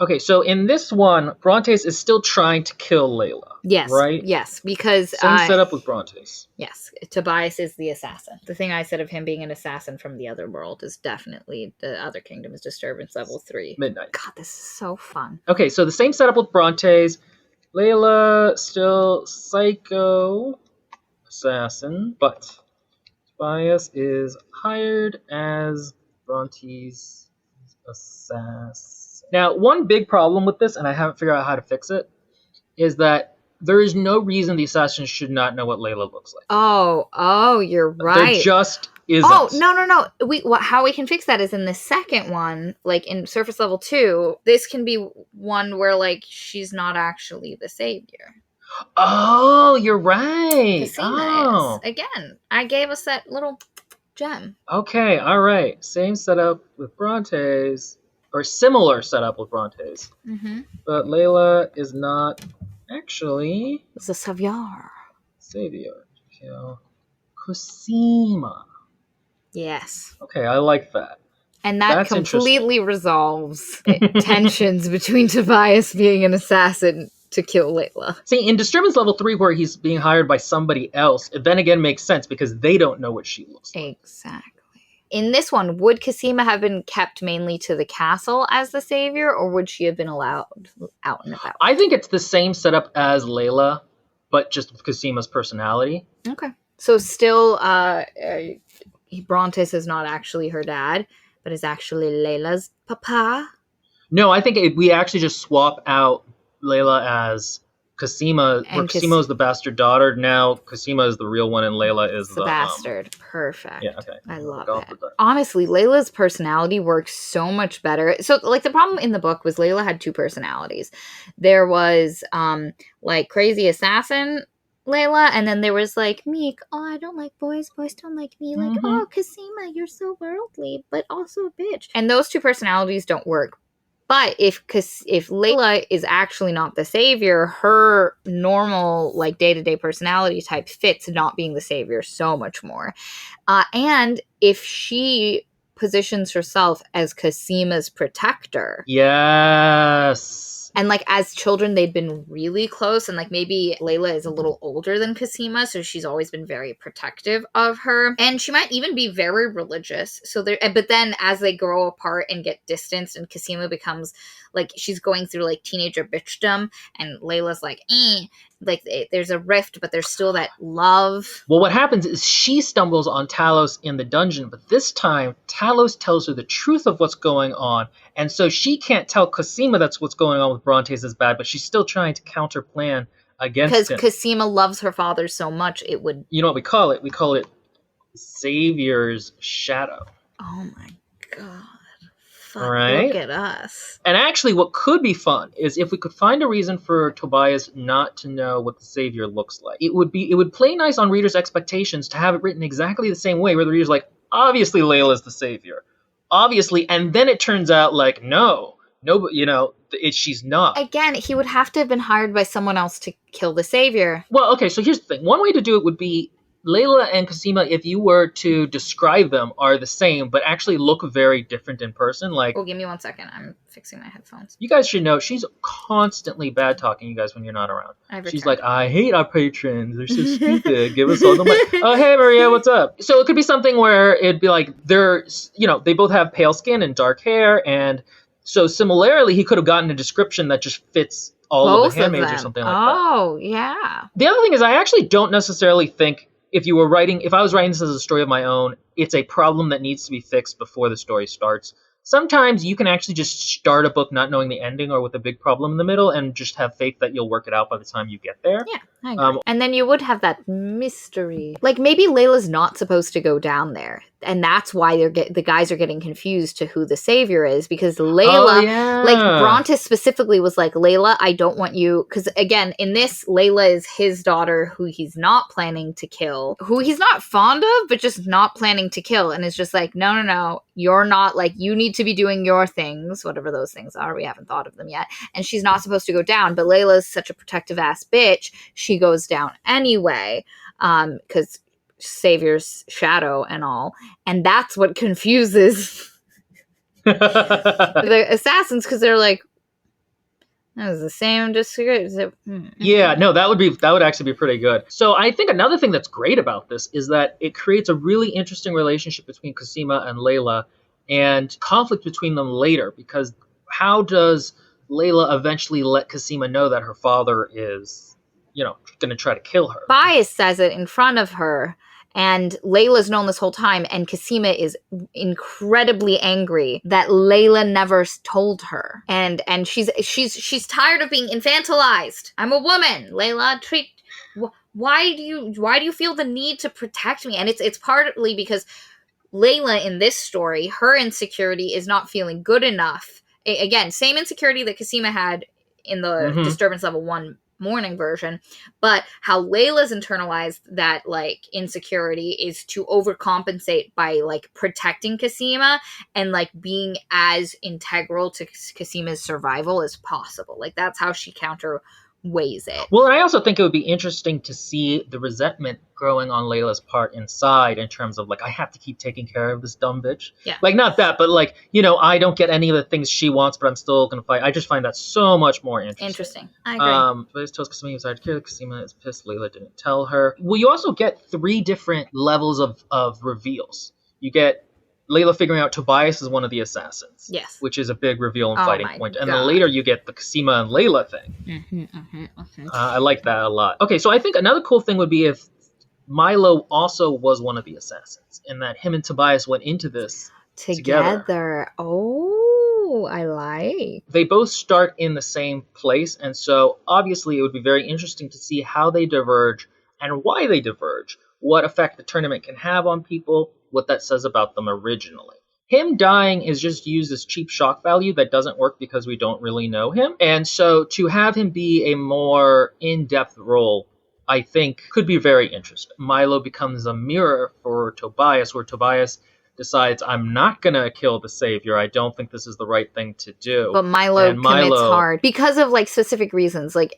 Okay, so in this one, Brontes is still trying to kill Layla. Yes. Right? Yes, because same setup with Brontes. Yes, Tobias is the assassin. The thing I said of him being an assassin from the other world is definitely the other kingdom is disturbance level 3. Midnight. God, this is so fun. Okay, so the same setup with Brontes. Layla still psycho assassin, but Tobias is hired as Brontes' assassin. Now, one big problem with this, and I haven't figured out how to fix it, is that there is no reason the assassin should not know what Layla looks like. Oh, you're right. There just isn't. Oh, no. How we can fix that is in the second one, like in Surface Level 2, this can be one where like she's not actually the savior. Oh, you're right. Oh. Again, I gave us that little gem. Okay, all right. Same setup with Brontes, or similar setup with Brontes. Mm-hmm. But Layla is not actually It's a savior. Savior. Kill Cosima. Yes. Okay, I like that. And that's completely resolves tensions between Tobias being an assassin to kill Layla. See, in Disturbance Level 3, where he's being hired by somebody else, it then again makes sense because they don't know what she looks like. Exactly. In this one, would Cosima have been kept mainly to the castle as the savior, or would she have been allowed out and about? I think it's the same setup as Layla. but just with Cosima's personality. Okay. So still, Brontes is not actually her dad, but is actually Layla's papa. No, I think we actually just swap out Layla as Cosima, where Cosima is the bastard daughter. Now Cosima is the real one, and Layla is the bastard. Perfect. Yeah, okay. I love it. Honestly, Layla's personality works so much better. So, like, the problem in the book was Layla had two personalities. There was, like, crazy assassin Layla, and then there was, like, meek. Oh, I don't like boys. Boys don't like me. Like, oh, Cosima, you're so worldly, but also a bitch. And those two personalities don't work. But if Layla is actually not the savior, her normal, like, day-to-day personality type fits not being the savior so much more. And if she positions herself as Cosima's protector. Yes. And, like, as children, they'd been really close. And, like, maybe Layla is a little older than Cosima, so she's always been very protective of her. And she might even be very religious. But then as they grow apart and get distanced, and Cosima becomes, like, she's going through, like, teenager bitchdom, and Layla's like, like, there's a rift, but there's still that love. Well, what happens is she stumbles on Talos in the dungeon, but this time Talos tells her the truth of what's going on, and so she can't tell Cosima that's what's going on with Brontes is bad, but she's still trying to counter plan against him. Because Cosima loves her father so much, it would... You know what we call it? We call it Savior's Shadow. Oh my god. Fuck, right? Look at us. And actually, what could be fun is if we could find a reason for Tobias not to know what the Savior looks like. It would play nice on readers' expectations to have it written exactly the same way, where the reader's like, obviously Layla is the Savior. Obviously, and then it turns out, like, no, you know, she's not. Again, he would have to have been hired by someone else to kill the Savior. Well, okay, so here's the thing. One way to do it would be Layla and Cosima, if you were to describe them, are the same, but actually look very different in person. Like, oh, give me 1 second. I'm fixing my headphones. You guys should know she's constantly bad talking you guys when you're not around. She's like, I hate our patrons. They're so stupid. Give us all the money. Oh, hey, Maria, what's up? So it could be something where it'd be like they both have pale skin and dark hair, and so similarly, he could have gotten a description that just fits all both of the handmaids or something like that. Oh, yeah. The other thing is, I actually don't necessarily think if I was writing this as a story of my own, it's a problem that needs to be fixed before the story starts. Sometimes you can actually just start a book not knowing the ending or with a big problem in the middle and just have faith that you'll work it out by the time you get there. Yeah, I agree. And then you would have that mystery. Like, maybe Layla's not supposed to go down there. And that's why the guys are getting confused to who the Savior is, because Layla, like, Brontes specifically was like, Layla, I don't want you, because again, in this, Layla is his daughter who he's not planning to kill, who he's not fond of, but just not planning to kill, and is just like, no, you're not, like, you need to be doing your things, whatever those things are, we haven't thought of them yet, and she's not supposed to go down, but Layla's such a protective ass bitch, she goes down anyway, because Savior's shadow and all, and that's what confuses the assassins, because they're like, that was the same Yeah, no, that would actually be pretty good. So I think another thing that's great about this is that it creates a really interesting relationship between Cosima and Layla, and conflict between them later, because how does Layla eventually let Cosima know that her father is, going to try to kill her? Bias says it in front of her, and Layla's known this whole time, and Cosima is incredibly angry that Layla never told her. And she's tired of being infantilized. I'm a woman, Layla. Why do you feel the need to protect me? And it's partly because Layla in this story, her insecurity is not feeling good enough. Again, same insecurity that Cosima had in the Disturbance Level 1 morning version, but how Layla's internalized that, like, insecurity is to overcompensate by, like, protecting Cosima and, like, being as integral to Cosima's survival as possible. Like, that's how she counterweighs it. Well, I also think it would be interesting to see the resentment growing on Layla's part inside, in terms of, like, I have to keep taking care of this dumb bitch. Yeah. Like, not that, but, like, I don't get any of the things she wants, but I'm still going to fight. I just find that so much more interesting. I agree. But it tells Cosima he was hard to kill. Cosima is pissed Layla didn't tell her. Well, you also get 3 different levels of reveals. You get Layla figuring out Tobias is one of the assassins. Yes. Which is a big reveal and Oh fighting my point. And then God. later you get the Cosima and Layla thing. I like that a lot. Okay, so I think another cool thing would be if Milo also was one of the assassins, and that him and Tobias went into this together. Oh, I like. They both start in the same place, and so obviously it would be very interesting to see how they diverge and why they diverge, what effect the tournament can have on people, what that says about them originally. Him dying is just used as cheap shock value that doesn't work because we don't really know him. And so to have him be a more in-depth role, I think, could be very interesting. Milo becomes a mirror for Tobias, where Tobias decides, I'm not going to kill the savior. I don't think this is the right thing to do. But Milo commits hard because of like specific reasons. Like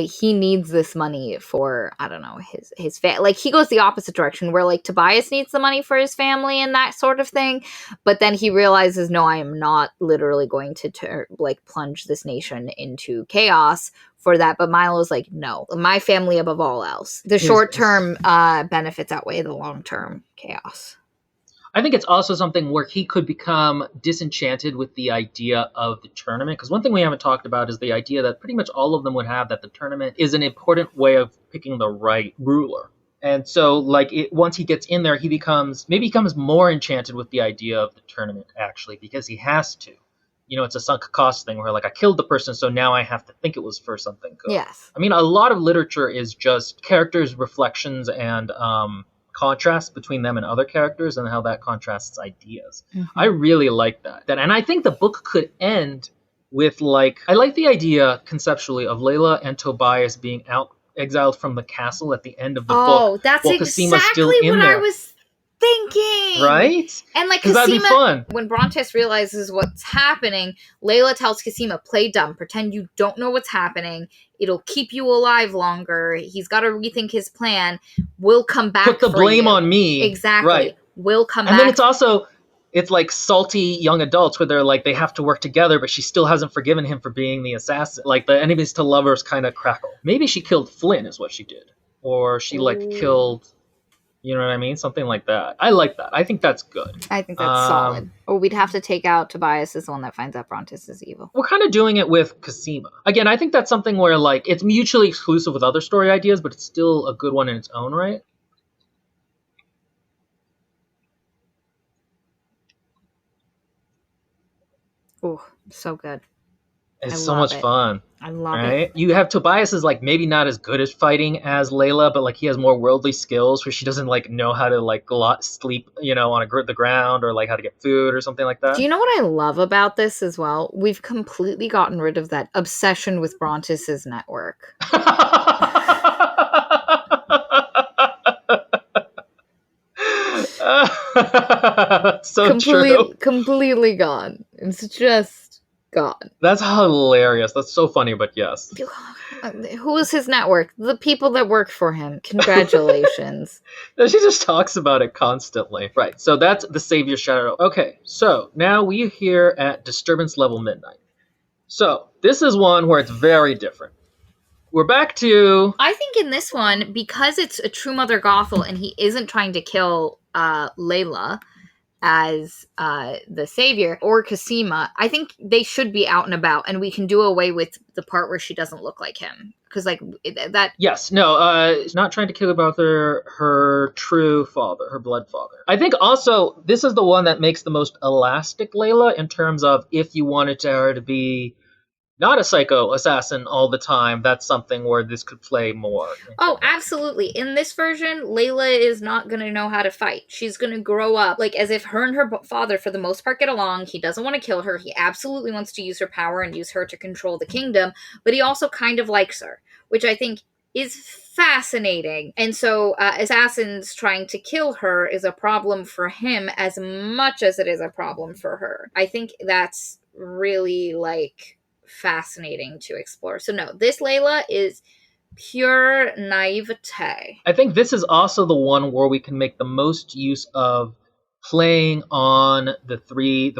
he needs this money for, I don't know, his like he goes the opposite direction where like Tobias needs the money for his family and that sort of thing. But then he realizes, no, I am not literally going to like plunge this nation into chaos for that. But Milo's like, no, my family above all else. The short-term benefits outweigh the long-term chaos. I think it's also something where he could become disenchanted with the idea of the tournament. Because one thing we haven't talked about is the idea that pretty much all of them would have that the tournament is an important way of picking the right ruler. And so, like, once he gets in there, he becomes more enchanted with the idea of the tournament, actually, because he has to. You know, it's a sunk cost thing where, like, I killed the person, so now I have to think it was for something good. Yes. I mean, a lot of literature is just characters' reflections and contrast between them and other characters and how that contrasts ideas. I really like that. And I think the book could end with, like, I like the idea conceptually of Layla and Tobias being exiled from the castle at the end of the book. Oh, that's exactly what I was thinking. Right? And like Cosima, that'd be fun. When Brontes realizes what's happening, Layla tells Cosima, play dumb, pretend you don't know what's happening. It'll keep you alive longer. He's got to rethink his plan. We'll come back. Put the blame on me. Exactly. Right. We'll come back. And then it's like salty young adults where they're like, they have to work together, but she still hasn't forgiven him for being the assassin. Like the enemies to lovers kind of crackle. Maybe she killed Flynn is what she did. Or she killed, you know what I mean? Something like that. I like that. I think that's good. I think that's solid. Or we'd have to take out Tobias as the one that finds out Brontes is evil. We're kind of doing it with Cosima. Again, I think that's something where like it's mutually exclusive with other story ideas, but it's still a good one in its own right. Oh, so good. It's so much fun. I love it. You have Tobias is like maybe not as good at fighting as Layla, but like he has more worldly skills where she doesn't like know how to like sleep, you know, on the ground or like how to get food or something like that. Do you know what I love about this as well? We've completely gotten rid of that obsession with Brontes's network. So true. Completely gone. It's just gone. That's hilarious. That's so funny, but yes. Who is his network? The people that work for him. Congratulations. She just talks about it constantly. Right, so that's the Savior Shadow. Okay, so now we're here at Disturbance Level Midnight. So this is one where it's very different. We're back to... I think in this one, because it's a true Mother Gothel and he isn't trying to kill Layla as the savior or Cosima, I think they should be out and about and we can do away with the part where she doesn't look like him. Because like that... Yes, no, not trying to kill about her true father, her blood father. I think also this is the one that makes the most elastic Layla in terms of if you wanted her to be... not a psycho assassin all the time, that's something where this could play more. Oh, absolutely. In this version, Layla is not going to know how to fight. She's going to grow up like as if her and her father, for the most part, get along. He doesn't want to kill her. He absolutely wants to use her power and use her to control the kingdom. But he also kind of likes her, which I think is fascinating. And so assassins trying to kill her is a problem for him as much as it is a problem for her. I think that's really like... fascinating to explore. So no, this Layla is pure naivete. I think this is also the one where we can make the most use of playing on the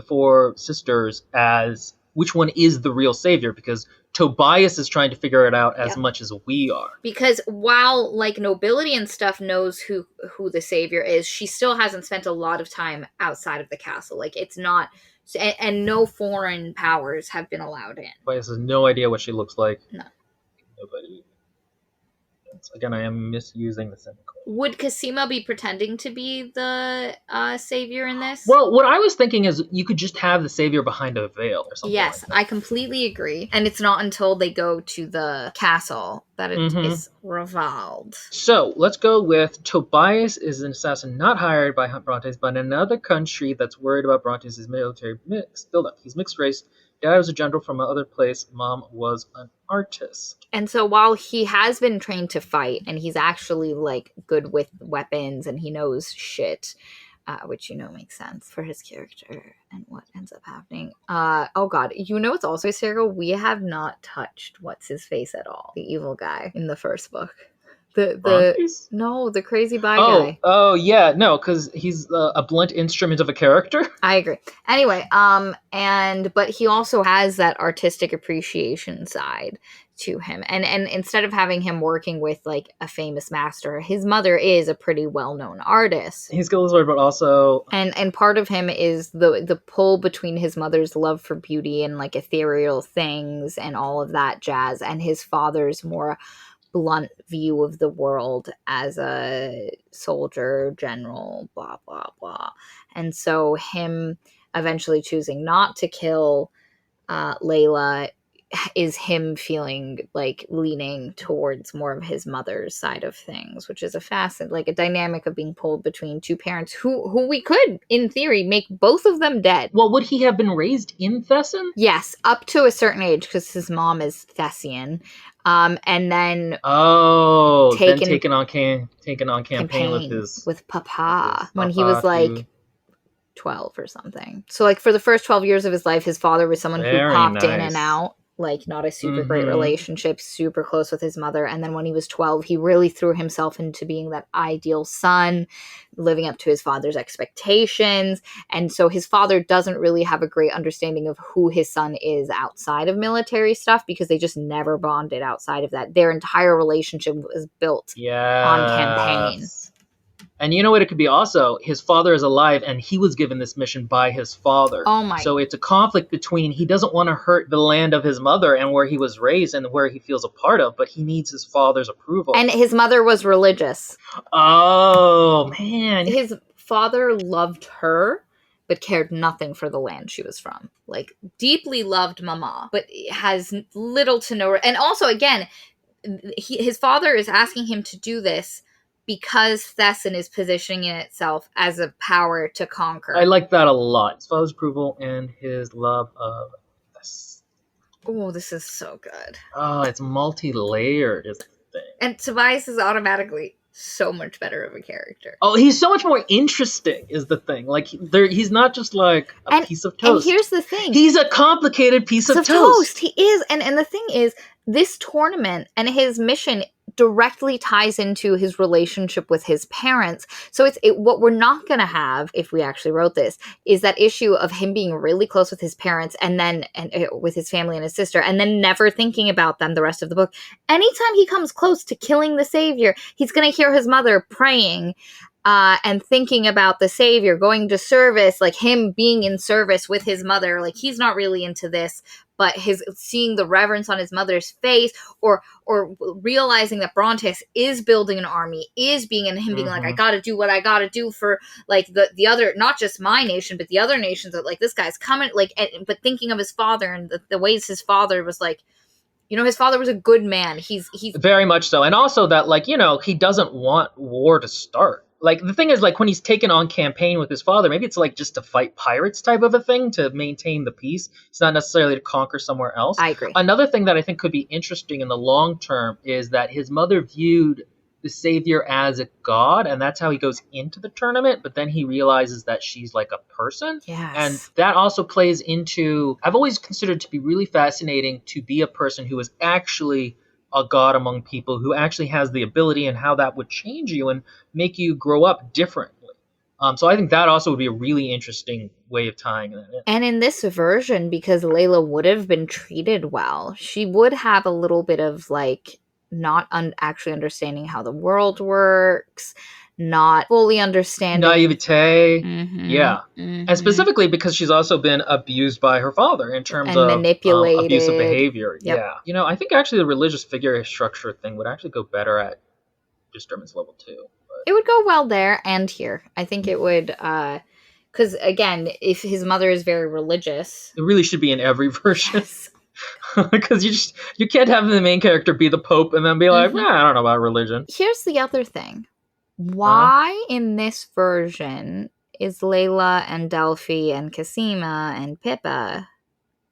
four sisters as which one is the real savior, because Tobias is trying to figure it out as Yep. much as we are. Because while like nobility and stuff knows who the savior is, she still hasn't spent a lot of time outside of the castle. Like it's not, and no foreign powers have been allowed in. Tobias has no idea what she looks like. No. Nobody. Again, I am misusing the semicolon. Would Cosima be pretending to be the savior in this? Well, what I was thinking is you could just have the savior behind a veil or something. Yes, like that. I completely agree. And it's not until they go to the castle that it is revealed. So let's go with Tobias is an assassin not hired by Brontes, but in another country that's worried about Brontes' military buildup. He's mixed race. Dad was a general from another place. Mom was an artist. And so while he has been trained to fight and he's actually like good with weapons and he knows shit, which makes sense for his character and what ends up happening. Oh god, it's also hysterical? We have not touched what's his face at all. The evil guy in the first book. The crazy guy. Oh yeah, no, because he's a blunt instrument of a character. I agree. Anyway, but he also has that artistic appreciation side to him, and instead of having him working with like a famous master, his mother is a pretty well-known artist. He's skilled as word, but also and part of him is the pull between his mother's love for beauty and like ethereal things and all of that jazz, and his father's more blunt view of the world as a soldier, general, blah, blah, blah. And so him eventually choosing not to kill Layla is him feeling like leaning towards more of his mother's side of things, which is a dynamic of being pulled between two parents who we could, in theory, make both of them dead. Well, would he have been raised in Thesson? Yes, up to a certain age, because his mom is Thessian. And then taken on campaign with Papa when he was like 12 or something. So like for the first 12 years of his life, his father was someone who popped in and out, like not a super great relationship, super close with his mother. And then when he was 12, he really threw himself into being that ideal son, living up to his father's expectations. And so his father doesn't really have a great understanding of who his son is outside of military stuff, because they just never bonded outside of that. Their entire relationship was built on campaign. And you know what it could be also? His father is alive, and he was given this mission by his father. Oh my. So it's a conflict between, he doesn't want to hurt the land of his mother and where he was raised and where he feels a part of, but he needs his father's approval. And his mother was religious. Oh, man. His father loved her, but cared nothing for the land she was from. Like, deeply loved Mama, but has little to no... And also, again, his father is asking him to do this because Thesson is positioning itself as a power to conquer. I like that a lot. His father's approval and his love of this. Oh, this is so good. Oh, it's multi-layered is the thing. And Tobias is automatically so much better of a character. Oh, he's so much more interesting is the thing. Like, he's not just like a piece of toast. And here's the thing. He's a complicated piece of toast. He is. And the thing is, this tournament and his mission directly ties into his relationship with his parents. So what we're not going to have, if we actually wrote this, is that issue of him being really close with his parents and with his family and his sister, and then never thinking about them the rest of the book. Anytime he comes close to killing the savior, he's going to hear his mother praying and thinking about the savior, going to service, like him being in service with his mother. Like, he's not really into this, but his seeing the reverence on his mother's face, or realizing that Brontes is building an army, is being like, I gotta do what I gotta do for like the other, not just my nation, but the other nations, that like this guy's coming, like, but thinking of his father and the ways his father was like, his father was a good man. He's very much so. And also that, like, he doesn't want war to start. Like, the thing is, like, when he's taken on campaign with his father, maybe it's like just to fight pirates type of a thing, to maintain the peace. It's not necessarily to conquer somewhere else. I agree. Another thing that I think could be interesting in the long term is that his mother viewed the savior as a god, and that's how he goes into the tournament, but then he realizes that she's like a person. Yes. And that also plays into, I've always considered to be really fascinating to be a person who is actually a god among people, who actually has the ability, and how that would change you and make you grow up differently. So I think that also would be a really interesting way of tying that in. And in this version, because Layla would have been treated well, she would have a little bit of like not actually understanding how the world works, not fully understanding. Naivete, Mm-hmm, yeah. And mm-hmm. specifically because she's also been abused by her father in terms And of abusive manipulated. behavior. Yep. Yeah. I think actually the religious figure structure thing would actually go better at Disturbance Level 2. It would go well there and here. I think it would, because again, if his mother is very religious. It really should be in every version. Yes. Because you can't have the main character be the Pope and then be like, Mhm. I don't know about religion. Here's the other thing. Why in this version is Layla and Delphi and Cassima and Pippa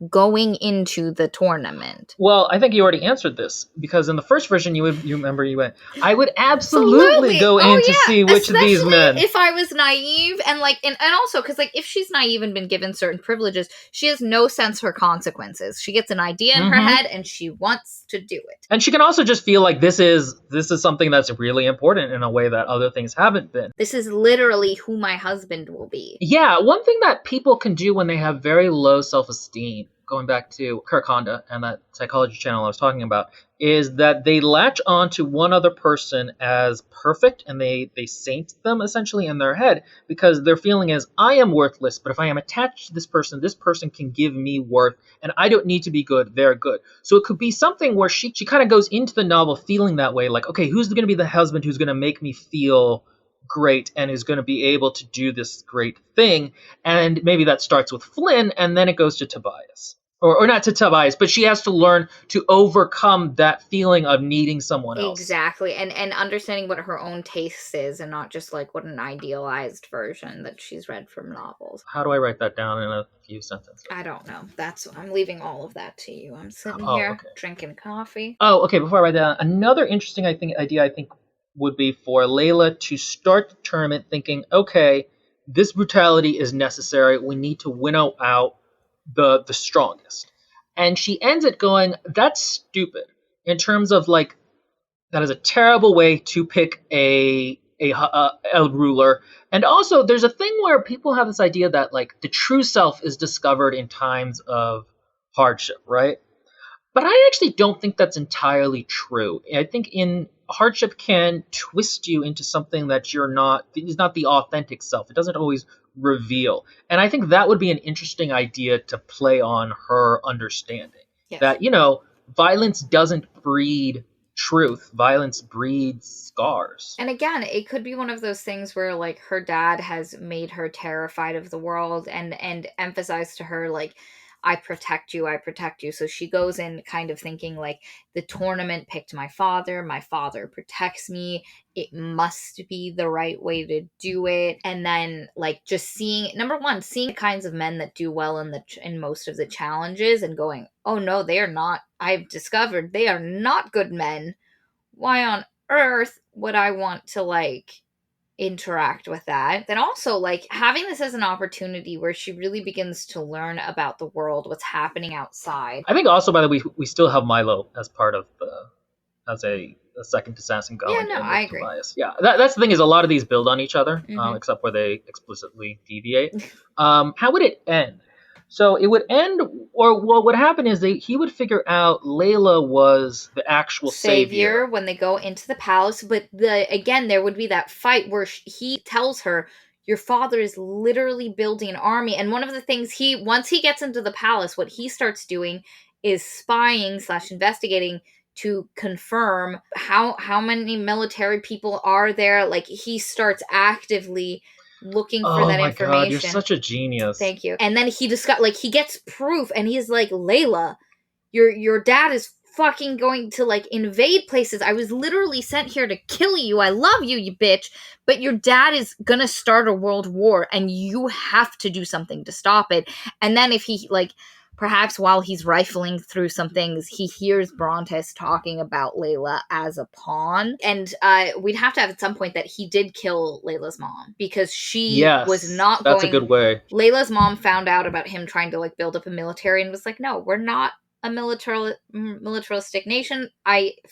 going into the tournament? Well, I think you already answered this because in the first version, you remember you went, I would absolutely Absolutely. go Oh in to see yeah. which of these Especially men. if I was naive and like and also because like if she's naive and been given certain privileges, she has no sense for consequences. She gets an idea in her head and she wants to do it. And she can also just feel like this is something that's really important in a way that other things haven't been. This is literally who my husband will be. Yeah, one thing that people can do when they have very low self-esteem, going back to Kirk Honda and that psychology channel I was talking about, is that they latch on to one other person as perfect and they saint them essentially in their head because their feeling is, I am worthless, but if I am attached to this person can give me worth and I don't need to be good, they're good. So it could be something where she kind of goes into the novel feeling that way, like, okay, who's going to be the husband who's going to make me feel great and is going to be able to do this great thing. And maybe that starts with Flynn and then it goes to Tobias. Or not to Tobias, but she has to learn to overcome that feeling of needing someone else. Exactly. And understanding what her own taste is and not just like what an idealized version that she's read from novels. How do I write that down in a few sentences? I don't know. I'm leaving all of that to you. I'm sitting here drinking coffee. Oh, okay. Before I write down, another interesting idea I think would be for Layla to start the tournament thinking, okay, this brutality is necessary. We need to winnow out the strongest. And she ends it going, that's stupid. In terms of like, that is a terrible way to pick a ruler. And also, there's a thing where people have this idea that like the true self is discovered in times of hardship, right? But I actually don't think that's entirely true. I think in hardship can twist you into something that is not the authentic self. It doesn't always reveal. And I think that would be an interesting idea to play on her understanding. Yes. That, violence doesn't breed truth. Violence breeds scars. And again, it could be one of those things where like her dad has made her terrified of the world and emphasized to her like, I protect you. So she goes in kind of thinking like the tournament picked my father protects me, it must be the right way to do it. And then like just seeing the kinds of men that do well in most of the challenges and going, oh no, they are not, I've discovered they are not good men. Why on earth would I want to like interact with that? Then also like having this as an opportunity where she really begins to learn about the world, what's happening outside. I think also, by the way, we still have Milo as part of as a second assassin going. Yeah, no, I agree. Tobias. Yeah, that's the thing is a lot of these build on each other, except where they explicitly deviate. How would it end? So it would end, or what would happen is he would figure out Layla was the actual savior when they go into the palace. But again, there would be that fight where he tells her, your father is literally building an army. And one of the things once he gets into the palace, what he starts doing is spying / investigating to confirm how many military people are there. Like he starts actively looking for that information. Oh my God, you're such a genius. Thank you. And then he he gets proof and he's like, Layla, your dad is fucking going to like invade places. I was literally sent here to kill you. I love you, you bitch. But your dad is gonna start a world war and you have to do something to stop it. And then if he like perhaps while he's rifling through some things, he hears Brontes talking about Layla as a pawn. And we'd have to have at some point that he did kill Layla's mom because she was not going... That's a good way. Layla's mom found out about him trying to like build up a military and was like, no, we're not a militaristic nation.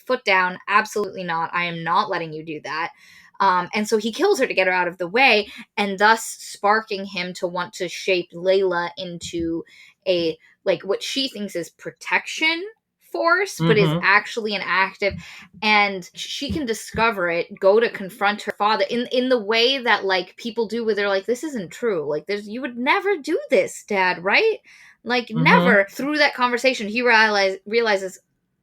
Foot down, absolutely not. I am not letting you do that. And so he kills her to get her out of the way, and thus sparking him to want to shape Layla into a, like, what she thinks is protection force, but is Mm-hmm. actually an active, and she can discover it, go to confront her father in the way that, like, people do, where they're like, this isn't true, like, there's, you would never do this, Dad, right? Like, Mm-hmm. never. Through that conversation, he realizes,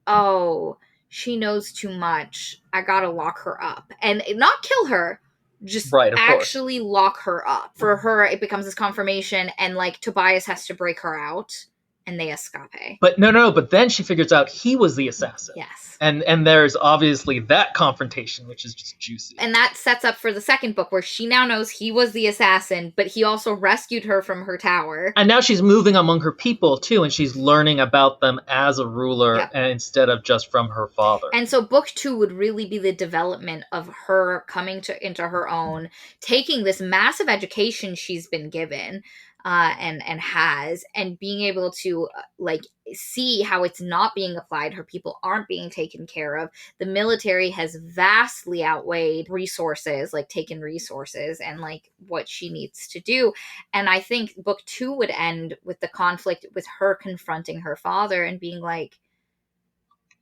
oh, she knows too much, I gotta lock her up, and not kill her, just Right, of course. actually lock her up. For her, it becomes this confirmation, and, like, Tobias has to break her out, and they escape. But no, but then she figures out he was the assassin. Yes. And there's obviously that confrontation, which is just juicy. And that sets up for the second book, where she now knows he was the assassin, but he also rescued her from her tower. And now she's moving among her people, too, and she's learning about them as a ruler, Yep. instead of just from her father. And so book 2 would really be the development of her coming into her own, taking this massive education she's been given, and has, and being able to, like, see how it's not being applied. Her people aren't being taken care of. The military has vastly outweighed resources, like, taken resources, and, like, what she needs to do. And I think book 2 would end with the conflict with her confronting her father and being like,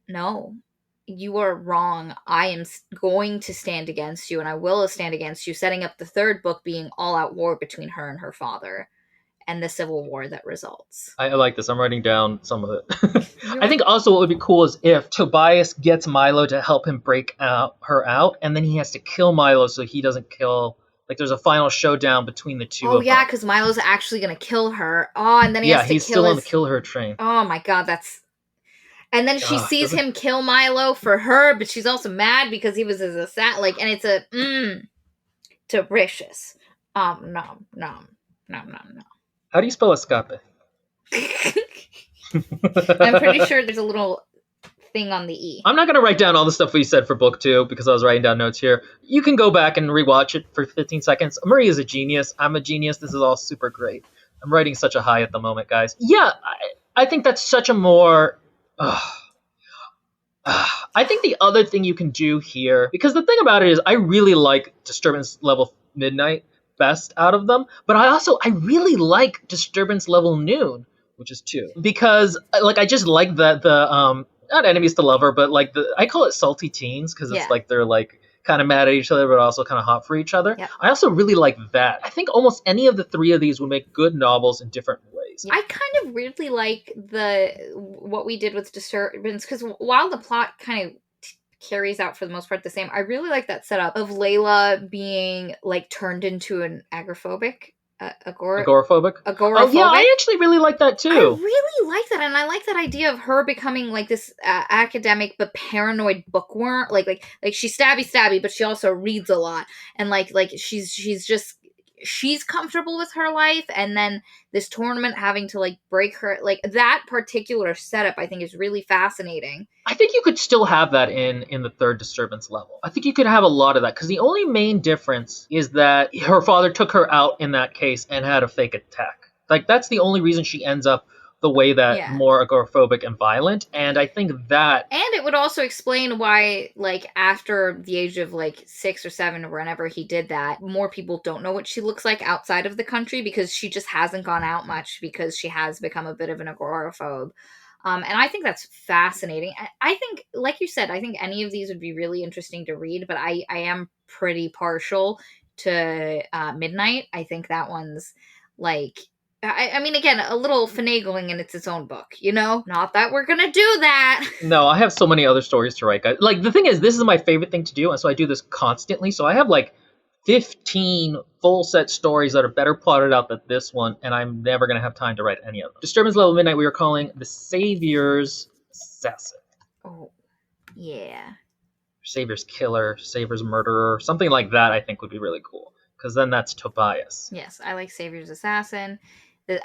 no, you are wrong. I am going to stand against you, and I will stand against you, setting up the third book being all out war between her and her father, and the civil war that results. I like this. I'm writing down some of it. I think also what would be cool is if Tobias gets Milo to help him break her out, and then he has to kill Milo so he doesn't kill. Like, there's a final showdown between the two of them. Oh, yeah, because Milo's actually going to kill her. Oh, and then he has to he's kill still on the kill her train. Oh, my God, that's... And then she sees him kill Milo for her, but she's also mad because he was his assassin. Like, and it's a delicious. No. How do you spell escape? I'm pretty sure there's a little thing on the E. I'm not going to write down all the stuff we said for book 2 because I was writing down notes here. You can go back and rewatch it for 15 seconds. Marie is a genius. I'm a genius. This is all super great. I'm writing such a high at the moment, guys. Yeah, I think that's such a more... I think the other thing you can do here, because the thing about it is I really like Disturbance Level Midnight best out of them, but I really like Disturbance Level Noon, which is 2, because like I just like the not enemies to lover, but like I call it salty teens, because it's like they're like kind of mad at each other but also kind of hot for each other. Yep. I also really like that. I think almost any of the 3 of these would make good novels in different ways. I kind of weirdly like what we did with Disturbance, because while the plot kind of carries out for the most part the same, I really like that setup of Layla being, like, turned into an agoraphobic. Agoraphobic? Agoraphobic. Oh, yeah, I actually really like that too. I really like that, and I like that idea of her becoming, like, this academic but paranoid bookworm. Like she's stabby, but she also reads a lot, and like she's comfortable with her life, and then this tournament having to, like, break her. Like, that particular setup I think is really fascinating. I think you could still have that in the 3rd Disturbance level. I think you could have a lot of that, because the only main difference is that her father took her out in that case and had a fake attack. Like, that's the only reason she ends up the way that more agoraphobic and violent, and I think that... And it would also explain why, like, after the age of, like, 6 or 7 or whenever he did that, more people don't know what she looks like outside of the country, because she just hasn't gone out much, because she has become a bit of an agoraphobe. And I think that's fascinating. I think, like you said, I think any of these would be really interesting to read, but I am pretty partial to Midnight. I think that one's, like... I mean, again, a little finagling, and it's its own book, you know? Not that we're gonna do that! No, I have so many other stories to write, guys. Like, the thing is, this is my favorite thing to do, and so I do this constantly. So I have, like, 15 full set stories that are better plotted out than this one, and I'm never going to have time to write any of them. Disturbance Level Midnight we were calling The Savior's Assassin. Oh, yeah. Savior's Killer, Savior's Murderer, something like that I think would be really cool, because then that's Tobias. Yes, I like Savior's Assassin.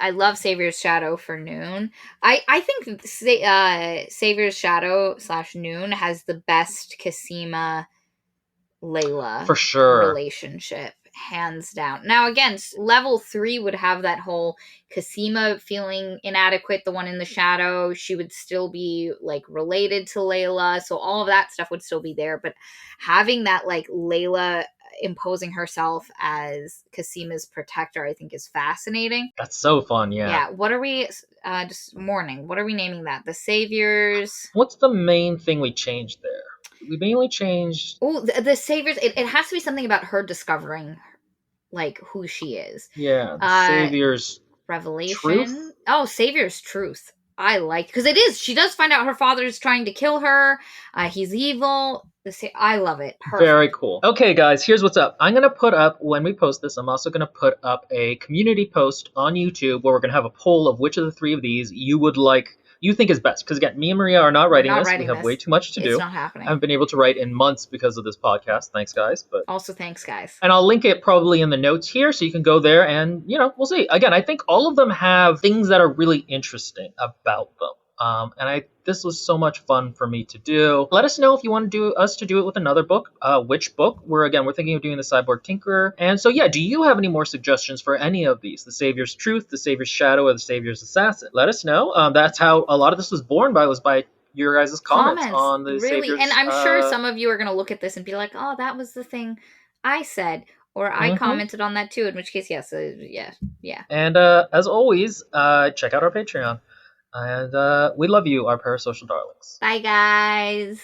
I love Savior's Shadow for Noon. I think Savior's Shadow / Noon has the best Cosima Layla for sure relationship, hands down. Now, again, level 3 would have that whole Cosima feeling inadequate, the one in the shadow. She would still be, like, related to Layla, so all of that stuff would still be there. But having that, like, Layla imposing herself as Casima's protector, I think, is fascinating. That's so fun, yeah. Yeah. What are we? Just mourning. What are we naming that? The saviors. What's the main thing we changed there? We mainly changed. Oh, the saviors. It has to be something about her discovering, like, who she is. Yeah, the Savior's Revelation. truth? Oh, Savior's truth. I like, because it is. She does find out her father is trying to kill her. He's evil. I love it. Perfect. Very cool. Okay, guys, here's what's up. I'm going to put up, when we post this, I'm also going to put up a community post on YouTube where we're going to have a poll of which of the three of these you think is best. Because again, me and Maria are not writing this. We have way too much to do. It's not happening. I haven't been able to write in months because of this podcast. Thanks, guys. But also, thanks, guys. And I'll link it probably in the notes here, so you can go there and, we'll see. Again, I think all of them have things that are really interesting about them. This was so much fun for me to do. Let us know if you want us to do it with another book. Which book? We're thinking of doing the Cyborg Tinkerer. And so, do you have any more suggestions for any of these? The Savior's Truth, the Savior's Shadow, or the Savior's Assassin? Let us know. That's how a lot of this was born by your guys' comments on the Savior's. And I'm sure some of you are going to look at this and be like, oh, that was the thing I said. Or I commented on that too, in which case, yes, yeah. And as always, check out our Patreon. And we love you, our parasocial darlings. Bye, guys.